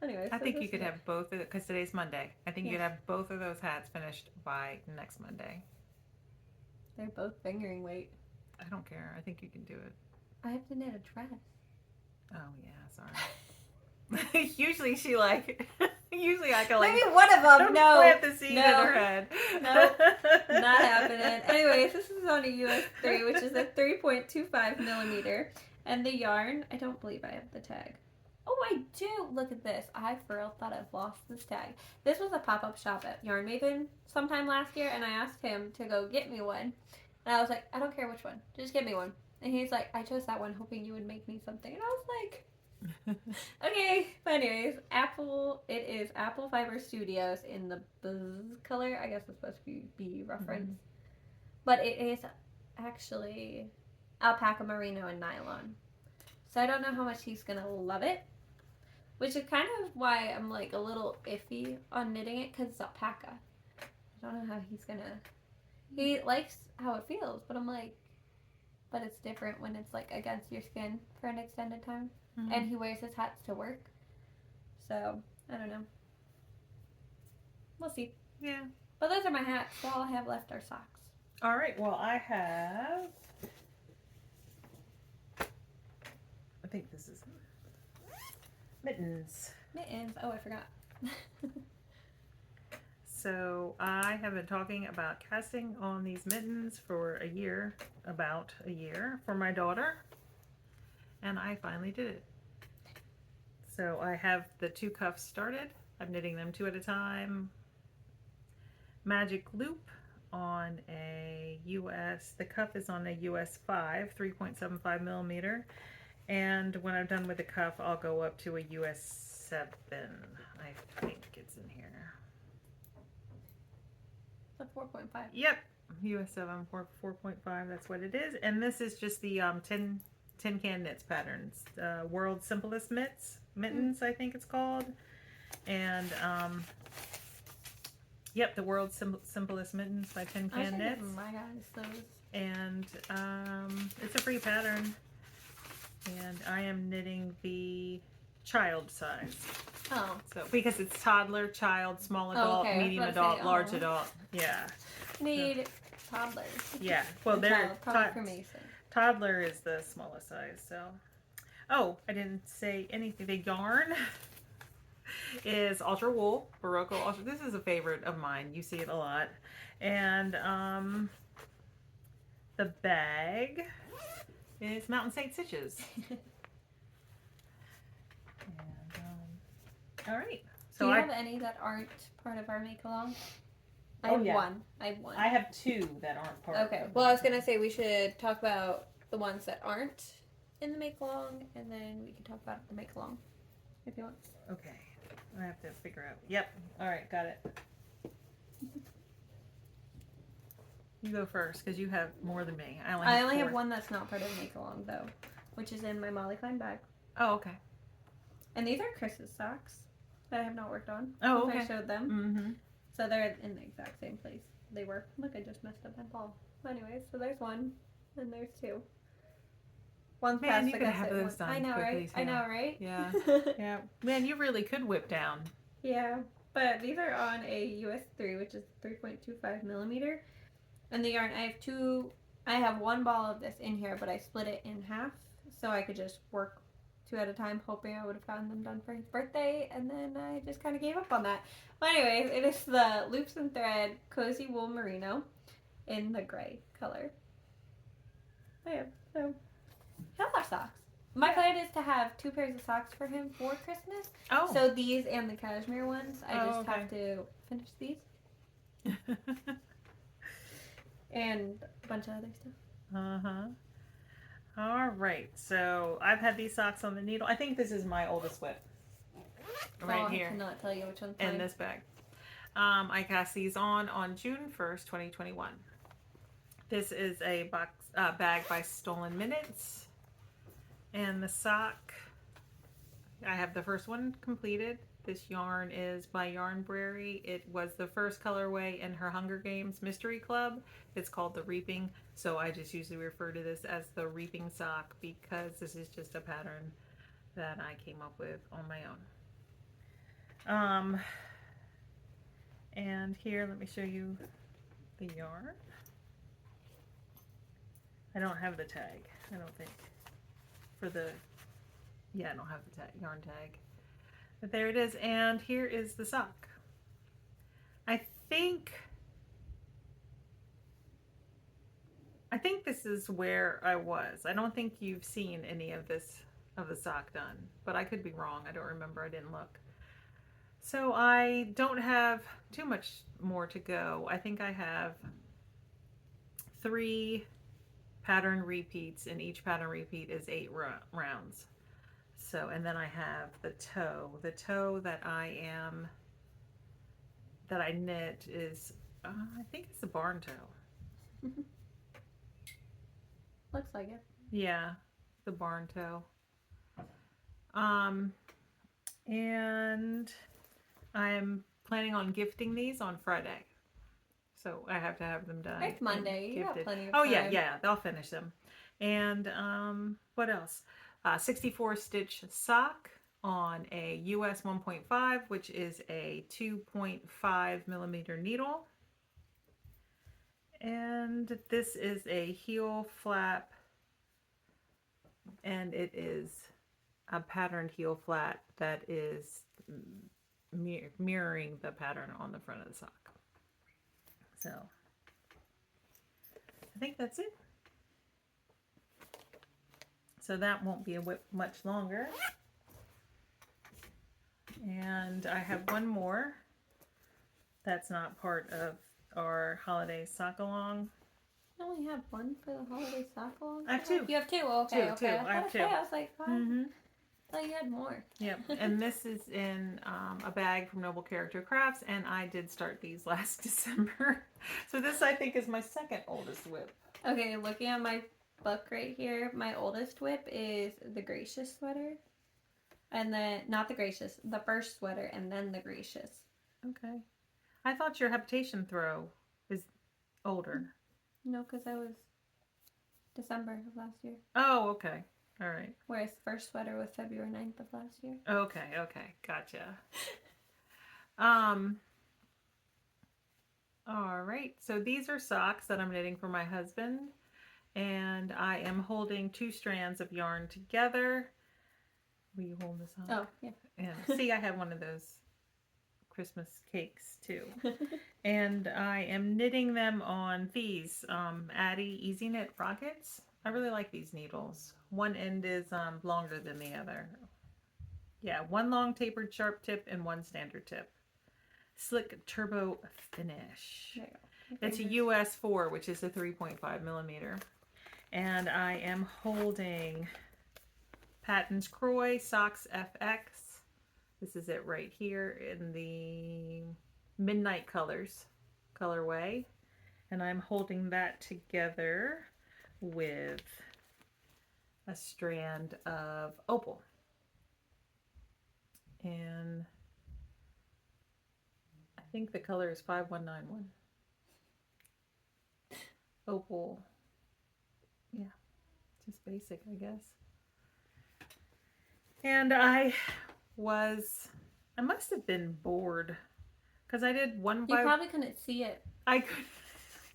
S2: Anyway,
S1: I think you could have both, because today's Monday. I think you could have both of those hats finished by next Monday.
S2: They're both fingering weight.
S1: I don't care. I think you can do it.
S2: I have to knit a dress.
S1: Oh yeah, sorry. Usually she like. Usually I can like.
S2: Maybe one of them. No.
S1: Plant the seed in her head.
S2: No, not happening. Anyways, this is on a US 3, which is a 3.25mm. And the yarn, I don't believe I have the tag. Oh, I do. Look at this. I for real thought I've lost this tag. This was a pop-up shop at Yarn Maven sometime last year, and I asked him to go get me one. And I was like, I don't care which one. Just get me one. And he's like, I chose that one hoping you would make me something. And I was like, okay. But anyways, it is Apple Fiber Studios in the buzz color. I guess it's supposed to be reference. But it is actually alpaca, merino, and nylon. So I don't know how much he's going to love it. Which is kind of why I'm like a little iffy on knitting it, because it's alpaca. I don't know how he's going to... He likes how it feels, but I'm like... But it's different when it's like against your skin for an extended time. And he wears his hats to work. So, I don't know. We'll see.
S1: Yeah.
S2: But those are my hats, so all I have left are socks.
S1: All right, well, I have... I think this is... Mittens.
S2: Mittens. Oh, I forgot.
S1: So, I have been talking about casting on these mittens for about a year, for my daughter. and I finally did it. So I have the 2 cuffs started. I'm knitting them 2 at a time. Magic loop on a US, the cuff is on a US 5, 3.75 millimeter. And when I'm done with the cuff, I'll go up to a US 7. I think it's in here.
S2: The 4.5.
S1: Yep, US 7 4.5. That's what it is. And this is just the tin can knits patterns. World's Simplest Mittens, I think it's called. And yep, the World's Simplest Mittens by Tin Can Knits.
S2: My guys, those.
S1: And it's a free pattern. And I am knitting the child size.
S2: Oh.
S1: So because it's toddler, child, small adult, medium adult, large adult. Yeah.
S2: Need toddlers.
S1: Yeah. Well, they're
S2: for Mason.
S1: Toddler is the smallest size. So. Oh, I didn't say anything. The yarn is Ultra Wool, Barocco Ultra. This is a favorite of mine. You see it a lot. And the bag is Mountain St. Stitches. All right.
S2: So do you have any that aren't part of our make along? I have one.
S1: I have 2 that aren't part.
S2: Okay. Well, I was gonna say we should talk about the ones that aren't in the make along, and then we can talk about the make along if you want.
S1: Okay. I have to figure out. Yep. All right. Got it. You go first because you have more than me. I only
S2: have one that's not part of the make along though, which is in my Molly Klein bag.
S1: Oh, okay.
S2: And these are Chris's socks that I have not worked on.
S1: Oh, okay.
S2: I showed them.
S1: Mm-hmm.
S2: So they're in the exact same place they were. Look, I just messed up my ball. Anyways, so there's one, and there's 2. One's
S1: Man,
S2: plastic.
S1: you could have those done.
S2: I know,
S1: quickly,
S2: right?
S1: too.
S2: I know, right?
S1: Yeah. Yeah. Man, you really could whip down.
S2: Yeah, but these are on a US 3, which is 3.25 millimeter. And the yarn, I have 1 ball of this in here, but I split it in half so I could just work 2 at a time, hoping I would have gotten them done for his birthday, and then I just kind of gave up on that. But anyways, it is the Loops and Thread Cozy Wool Merino in the gray color. Oh yeah, so I love socks. My plan is to have 2 pairs of socks for him for Christmas.
S1: Oh.
S2: So these and the cashmere ones, I just have to finish these. And a bunch of other stuff.
S1: Uh-huh. All right. So I've had these socks on the needle. I think this is my oldest WIP. Right here.
S2: I cannot tell you which one's
S1: in this bag. I cast these on June 1st, 2021. This is a bag by Stolen Minutes. And the sock, I have the first one completed. This yarn is by Yarnberry. It was the first colorway in her Hunger Games Mystery Club. It's called the Reaping. So I just usually refer to this as the Reaping sock because this is just a pattern that I came up with on my own. And here, let me show you the yarn. I don't have the tag, I don't think. I don't have the yarn tag. But there it is, and here is the sock. I think this is where I was. I don't think you've seen any of the sock done, but I could be wrong. I don't remember. I didn't look. So I don't have too much more to go. I think I have 3 pattern repeats, and each pattern repeat is 8 rounds. So, and then I have the toe. The toe that I knit is, I think it's the barn toe.
S2: Looks like it.
S1: Yeah, the barn toe. And I'm planning on gifting these on Friday. So I have to have them done.
S2: It's Monday. You have plenty of
S1: time.
S2: time.
S1: Yeah, they'll finish them. And what else? 64 stitch sock on a US 1.5, which is a 2.5 millimeter needle. And this is a heel flap, and it is a patterned heel flap that is mirroring the pattern on the front of the sock. So I think that's it. So that won't be a WIP much longer. And I have one more that's not part of our holiday sock along.
S2: I only have one for the holiday sock along.
S1: I have two.
S2: You have two? Okay,
S1: Two.
S2: okay.
S1: I have two.
S2: I was like, what?
S1: Mm-hmm.
S2: I thought you had more.
S1: Yep. And this is in a bag from Noble Character Crafts, and I did start these last December. So this, I think, is my second oldest WIP.
S2: Okay, looking at my book right here, my oldest WIP is the Gracious sweater. And then, not the Gracious, the first sweater, and then the Gracious.
S1: Okay. I thought your habitation throw is older.
S2: No, because that was December of last year.
S1: Oh, okay. All right.
S2: Whereas the first sweater was February 9th of last year.
S1: Okay, gotcha. All right, so these are socks that I'm knitting for my husband, and I am holding 2 strands of yarn together. Will you hold this on?
S2: Oh, yeah.
S1: And see, I have one of those Christmas cakes too. And I am knitting them on these Addy Easy Knit Rockets. I really like these needles. One end is longer than the other. Yeah, one long tapered sharp tip and one standard tip. Slick Turbo Finish.
S2: There you go.
S1: It's a US 4, which is a 3.5 millimeter. And I am holding Patton's Croy Socks FX. This is it right here in the Midnight Colors colorway. And I'm holding that together with a strand of Opal. And I think the color is 5191. Opal. Yeah, just basic, I guess. And I must have been bored because I did one by.
S2: You probably couldn't see it.
S1: I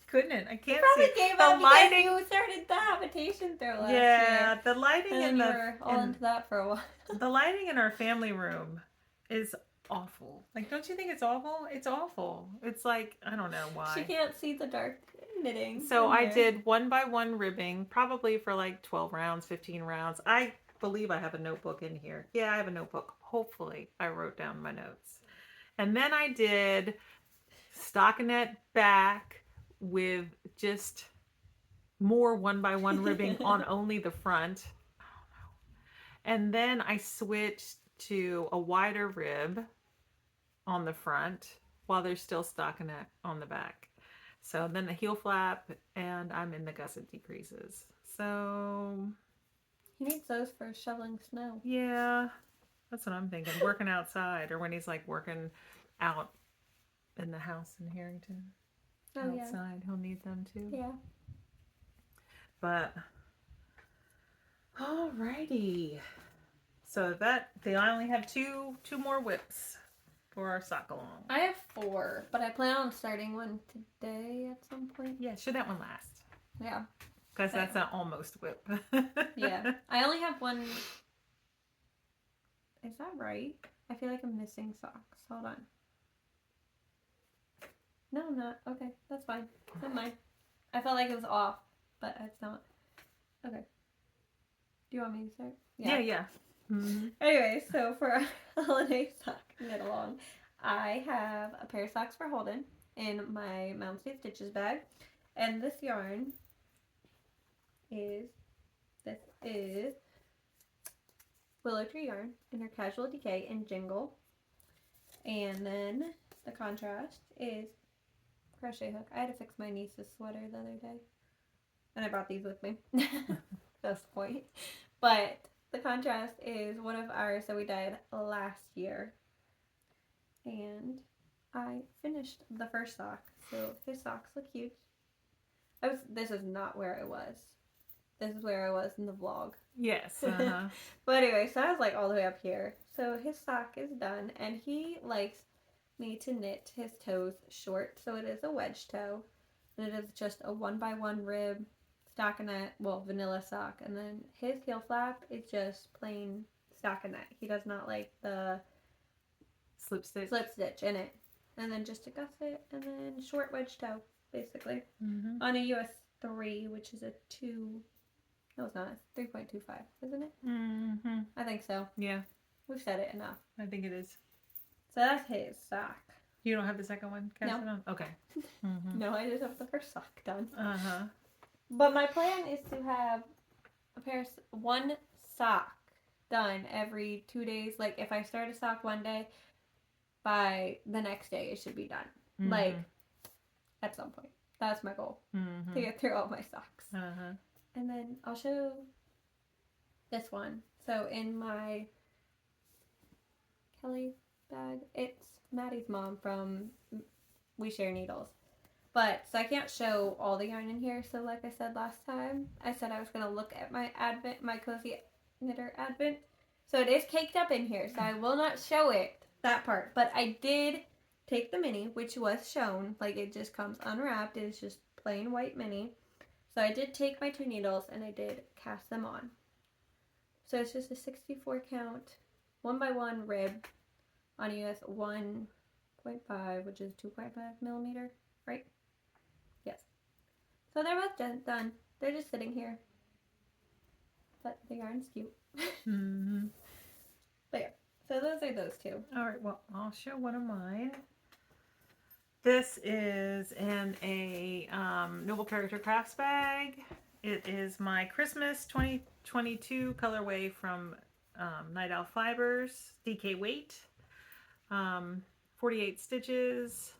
S1: couldn't. I can't
S2: probably
S1: see.
S2: Gave
S1: the
S2: up
S1: lighting.
S2: You started the habitation throw last
S1: Yeah,
S2: year.
S1: the lighting
S2: and
S1: in
S2: you
S1: the
S2: were all into that for a while.
S1: the lighting in our family room is awful. Like, don't you think it's awful? It's awful. It's like, I don't know why.
S2: She can't see the dark knitting.
S1: So I did 1 by 1 ribbing, probably for like 12 rounds, 15 rounds. I believe I have a notebook in here. Yeah, I have a notebook. Hopefully I wrote down my notes. And then I did stockinette back with just more 1 by 1 ribbing on only the front. I don't know. And then I switched to a wider rib on the front while there's still stockinette on the back. So then the heel flap, and I'm in the gusset decreases. So
S2: he needs those for shoveling snow.
S1: Yeah, that's what I'm thinking. Working outside, or when he's like working out in the house in Harrington.
S2: Oh,
S1: outside, he'll need them too.
S2: Yeah.
S1: But alrighty. So I only have two more WIPs for our sock along.
S2: I have 4, but I plan on starting one today at some point.
S1: Yeah, should that one last?
S2: Yeah.
S1: Because that's an almost WIP.
S2: Yeah. I only have one. Is that right? I feel like I'm missing socks. Hold on. No, I'm not. Okay, that's fine. Never mind. I felt like it was off, but it's not. Okay. Do you want me to start?
S1: Yeah. Mm-hmm.
S2: Anyway, so for a holiday sock knit along, I have a pair of socks for Holden in my Mountain State Stitches bag. And this yarn is Willow Tree yarn in her Casual Decay and Jingle. And then the contrast is Crochet Hook. I had to fix my niece's sweater the other day. And I brought these with me. That's the point. But the contrast is one of ours that we dyed last year. And I finished the first sock. So his socks look cute. This is not where I was. This is where I was in the vlog.
S1: Yes.
S2: But anyway, so I was like all the way up here. So his sock is done, and he likes me to knit his toes short. So it is a wedge toe. And it is just a 1 by 1 rib stockinette, well, vanilla sock. And then his heel flap is just plain stockinette. He does not like the
S1: slip stitch
S2: in it. And then just a gusset, and then short wedge toe, basically.
S1: Mm-hmm.
S2: On a US 3, which is a 2 No, it's not. It's 3.25, isn't it?
S1: Mm-hmm.
S2: I think so.
S1: Yeah.
S2: We've said it enough.
S1: I think it is.
S2: So that's his sock.
S1: You don't have the second one casted on? Okay. Mm-hmm.
S2: No, I just have the first sock done.
S1: Uh-huh.
S2: But my plan is to have one sock done every 2 days. Like, if I start a sock one day, by the next day it should be done.
S1: Mm-hmm.
S2: Like, at some point. That's my goal.
S1: Mm-hmm.
S2: To get through all my socks.
S1: Uh-huh.
S2: And then I'll show this one. So in my Kelly bag, it's Maddie's mom from We Share Needles. But, so I can't show all the yarn in here. So like I said last time, I said I was going to look at my my Cozy Knitter Advent. So it is caked up in here. So I will not show it, that part. But I did take the mini, which was shown. Like, it just comes unwrapped. It is just plain white mini. So I did take my 2 needles and I did cast them on. So it's just a 64 count, 1x1 rib on US 1.5, which is 2.5 millimeter, right? Yes. So they're both done. They're just sitting here. But the yarn's cute.
S1: Mm-hmm.
S2: But yeah, so those are those two.
S1: All right, well, I'll show one of mine. This is in a Noble Character Crafts bag. It is my Christmas 2022 colorway from Night Owl Fibers, DK weight, 48 stitches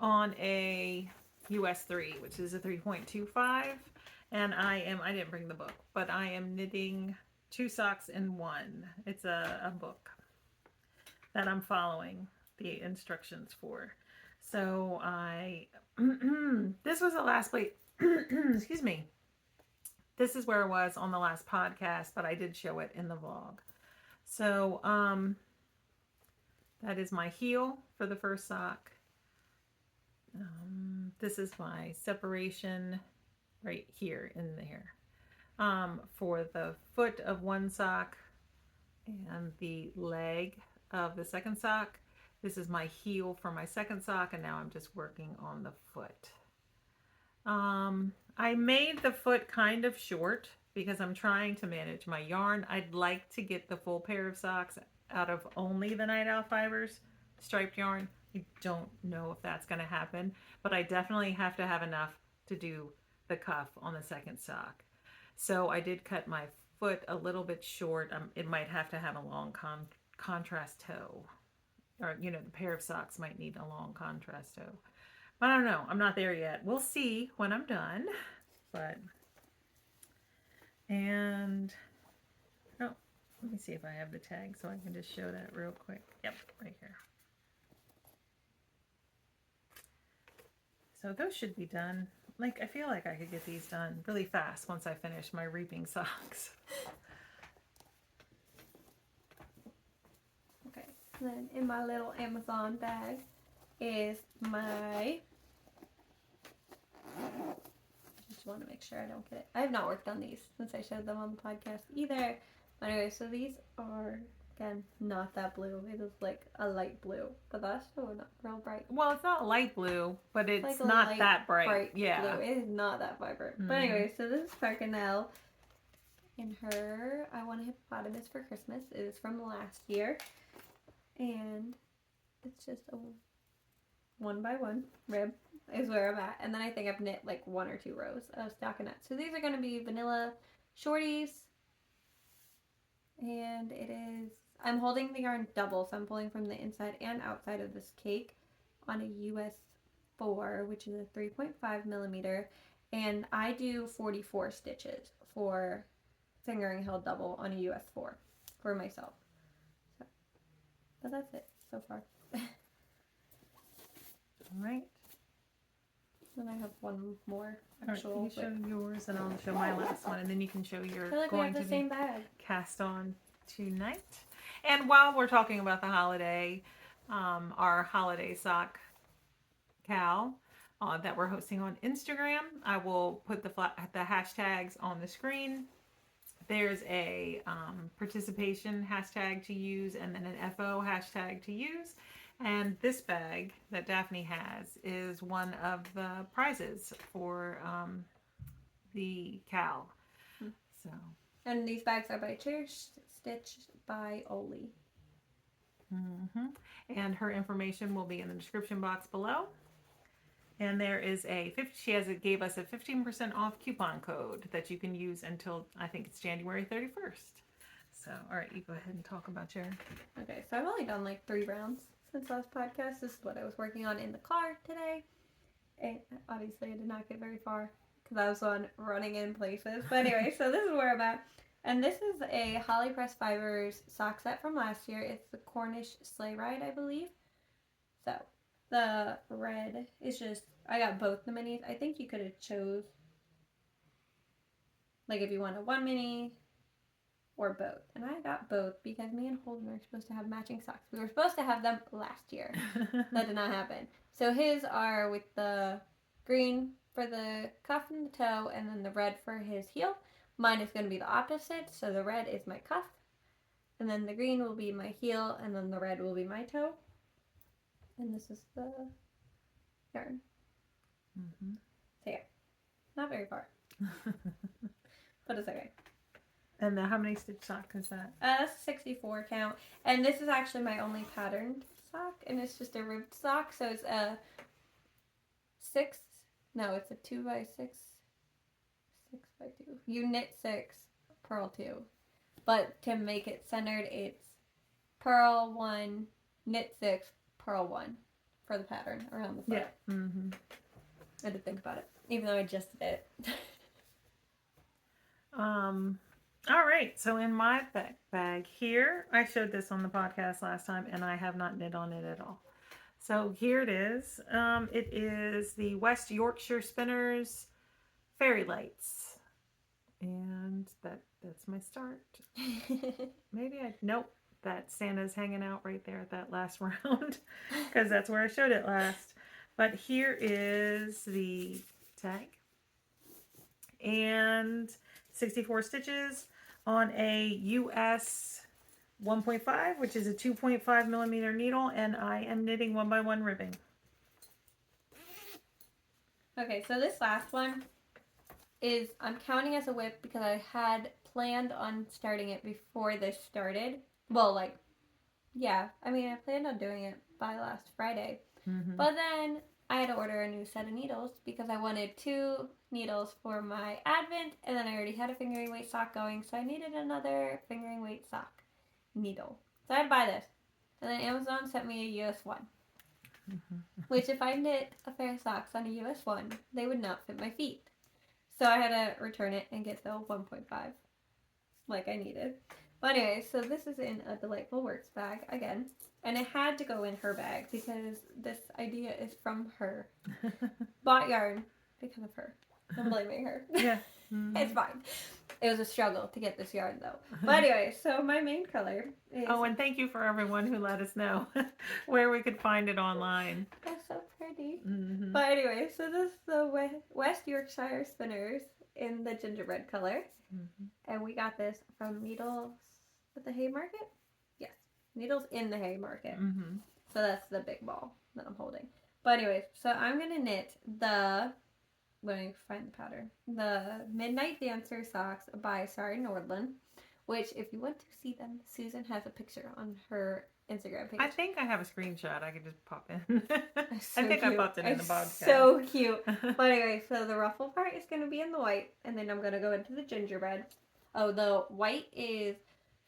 S1: on a US 3, which is a 3.25. And I didn't bring the book, but I am knitting 2 socks in one. It's a book that I'm following the instructions for. So this was the last place, excuse me. This is where I was on the last podcast, but I did show it in the vlog. So that is my heel for the first sock. This is my separation right here in here. For the foot of one sock and the leg of the second sock. This is my heel for my second sock, and now I'm just working on the foot. I made the foot kind of short because I'm trying to manage my yarn. I'd like to get the full pair of socks out of only the Night Owl Fibers striped yarn. I don't know if that's going to happen, but I definitely have to have enough to do the cuff on the second sock. So I did cut my foot a little bit short. It might have to have a long contrast toe. Or, you know, the pair of socks might need a long contrast toe. I don't know. I'm not there yet. We'll see when I'm done. But, and, oh, let me see if I have the tag so I can just show that real quick. Yep, right here. So those should be done. Like, I feel like I could get these done really fast once I finish my reaping socks.
S2: Okay, then in my little Amazon bag is my... Just want to make sure I don't get it. I have not worked on these since I showed them on the podcast either. But anyway, so these are, again, not that blue. It is like a light blue, but that's still not real bright.
S1: Well, it's not light blue, but it's
S2: like
S1: not that bright. Yeah.
S2: Blue. It is not that vibrant. But anyway, so this is Farcanel. In her, I Want a Hippopotamus for Christmas. It is from last year. And it's just a 1x1 rib is where I'm at. And then I think I've knit like 1 or 2 rows of stockinette. So these are going to be vanilla shorties. And it is, I'm holding the yarn double, so I'm pulling from the inside and outside of this cake on a US 4, which is a 3.5 millimeter. And I do 44 stitches for fingering held double on a US 4 for myself. So, but that's it so far.
S1: All right.
S2: Then I have one more
S1: actual.
S2: actual.
S1: You show yours and I'll show my last one, and then you can show your
S2: I feel like we
S1: going
S2: have
S1: to
S2: the same bag.
S1: cast on tonight. And while we're talking about the holiday, our holiday sock cal that we're hosting on Instagram, I will put the hashtags on the screen. There's a participation hashtag to use and then an FO hashtag to use. And this bag that Daphne has is one of the prizes for the cal. So.
S2: And these bags are by Cherish, stitched by Oli.
S1: And her information will be in the description box below. And there is gave us a 15% off coupon code that you can use until, I think it's January 31st. So, all right, you go ahead and talk about your...
S2: Okay, so I've only done like 3 rounds since last podcast. This is what I was working on in the car today. And obviously I did not get very far because I was on running in places. But anyway, so this is where I'm at. And this is a Holly Press Fibers sock set from last year. It's the Cornish Sleigh Ride, I believe. So, the red is just, I got both the minis. I think you could have chose, like if you wanted one mini or both. And I got both because me and Holden are supposed to have matching socks. We were supposed to have them last year. That did not happen. So his are with the green for the cuff and the toe and then the red for his heel. Mine is going to be the opposite. So the red is my cuff and then the green will be my heel and then the red will be my toe. And this is the yarn. So yeah, not very far. But it's okay.
S1: And how many stitch sock is that?
S2: That's a 64 count. And this is actually my only patterned sock. And it's just a ribbed sock. So it's a 2 by 6. 6 by 2. You knit 6, purl 2. But to make it centered, it's purl 1, knit 6, purl 1 for the pattern around the foot.
S1: Yeah.
S2: I had to think about it, even though I just did it.
S1: All right, so in my bag here, I showed this on the podcast last time, and I have not knit on it at all. So here it is. It is the West Yorkshire Spinners Fairy Lights, and that's my start. Nope. That Santa's hanging out right there at that last round because that's where I showed it last. But here is the tag and 64 stitches on a US 1.5, which is a 2.5 millimeter needle, and I am knitting 1x1 ribbing.
S2: Okay, so this last one is, I'm counting as a WIP because I had planned on starting it before this started. Well, I planned on doing it by last Friday. But then I had to order a new set of needles because I wanted 2 needles for my advent, and then I already had a fingering weight sock going, so I needed another fingering weight sock needle. So I had to buy this. And then Amazon sent me a US 1. Which if I knit a pair of socks on a US 1, they would not fit my feet. So I had to return it and get the 1.5 like I needed. But anyway, so this is in a Delightful Works bag again. And it had to go in her bag because this idea is from her. Bought yarn because of her. I'm blaming her.
S1: Yeah.
S2: It's fine. It was a struggle to get this yarn though. But anyway, so my main color is...
S1: Oh, and thank you for everyone who let us know where we could find it online.
S2: That's so pretty. But anyway, so this is the West Yorkshire Spinners in the gingerbread color. And we got this from Needles at the Haymarket? Yes. Needles in the Haymarket. So that's the big ball that I'm holding. But anyways, so I'm going to knit the... Let me find the pattern. The Midnight Dancer socks by Sari Nordlund, which if you want to see them, Susan has a picture on her Instagram page.
S1: I think I have a screenshot I could just pop in.
S2: So
S1: I think
S2: cute.
S1: I popped it in the podcast.
S2: So cute. But anyway, so the ruffle part is going to be in the white, and then I'm going to go into the gingerbread. Oh, the white is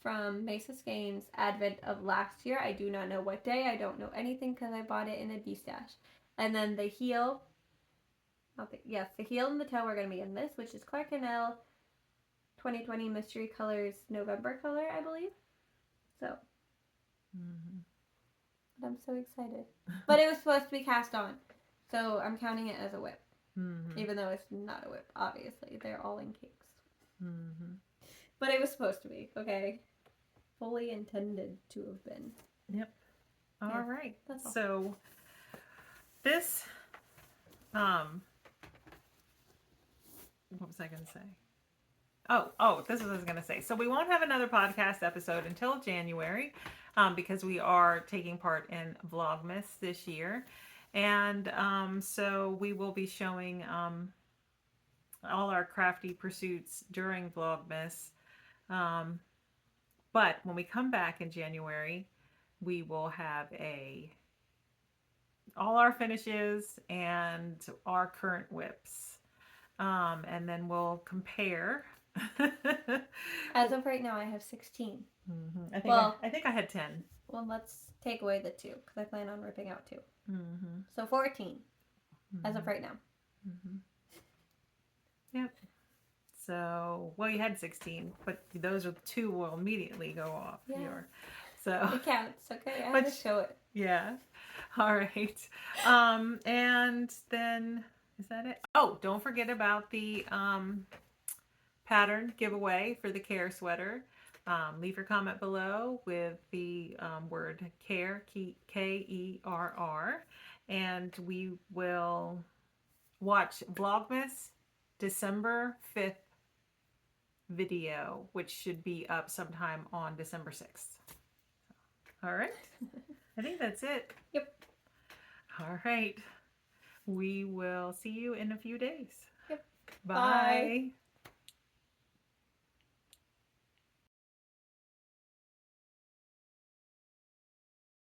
S2: from Mesa Skeins Advent of last year. I do not know what day. I don't know anything because I bought it in a D-stash. And then the heel... the heel and the toe are going to be in this, which is Clark & L 2020 Mystery Colors November color, I believe. So, but I'm so excited. But it was supposed to be cast on, so I'm counting it as a WIP. Even though it's not a WIP, obviously. They're all in cakes. But it was supposed to be, okay? Fully intended to have been.
S1: Yep. All right.
S2: That's all.
S1: So, this... what was I going to say? Oh, this is what I was going to say. So we won't have another podcast episode until January because we are taking part in Vlogmas this year. And so we will be showing all our crafty pursuits during Vlogmas. But when we come back in January, we will have all our finishes and our current WIPs. And then we'll compare.
S2: As of right now, I have 16.
S1: I think I had 10.
S2: Well, let's take away the 2 because I plan on ripping out 2.
S1: Mm-hmm.
S2: So 14 as of right now.
S1: Mm-hmm. Yep. So, well, you had 16, but those are 2 will immediately go off.
S2: Yeah.
S1: So
S2: it counts. Okay, I have to show it.
S1: Yeah. All right. And then is that it? Oh, don't forget about the pattern giveaway for the care sweater. Leave your comment below with the word care, Kerr, and we will watch Vlogmas December 5th video, which should be up sometime on December 6th. All right. I think that's it.
S2: Yep.
S1: All right. We will see you in a few days.
S2: Yep.
S1: Bye. Bye.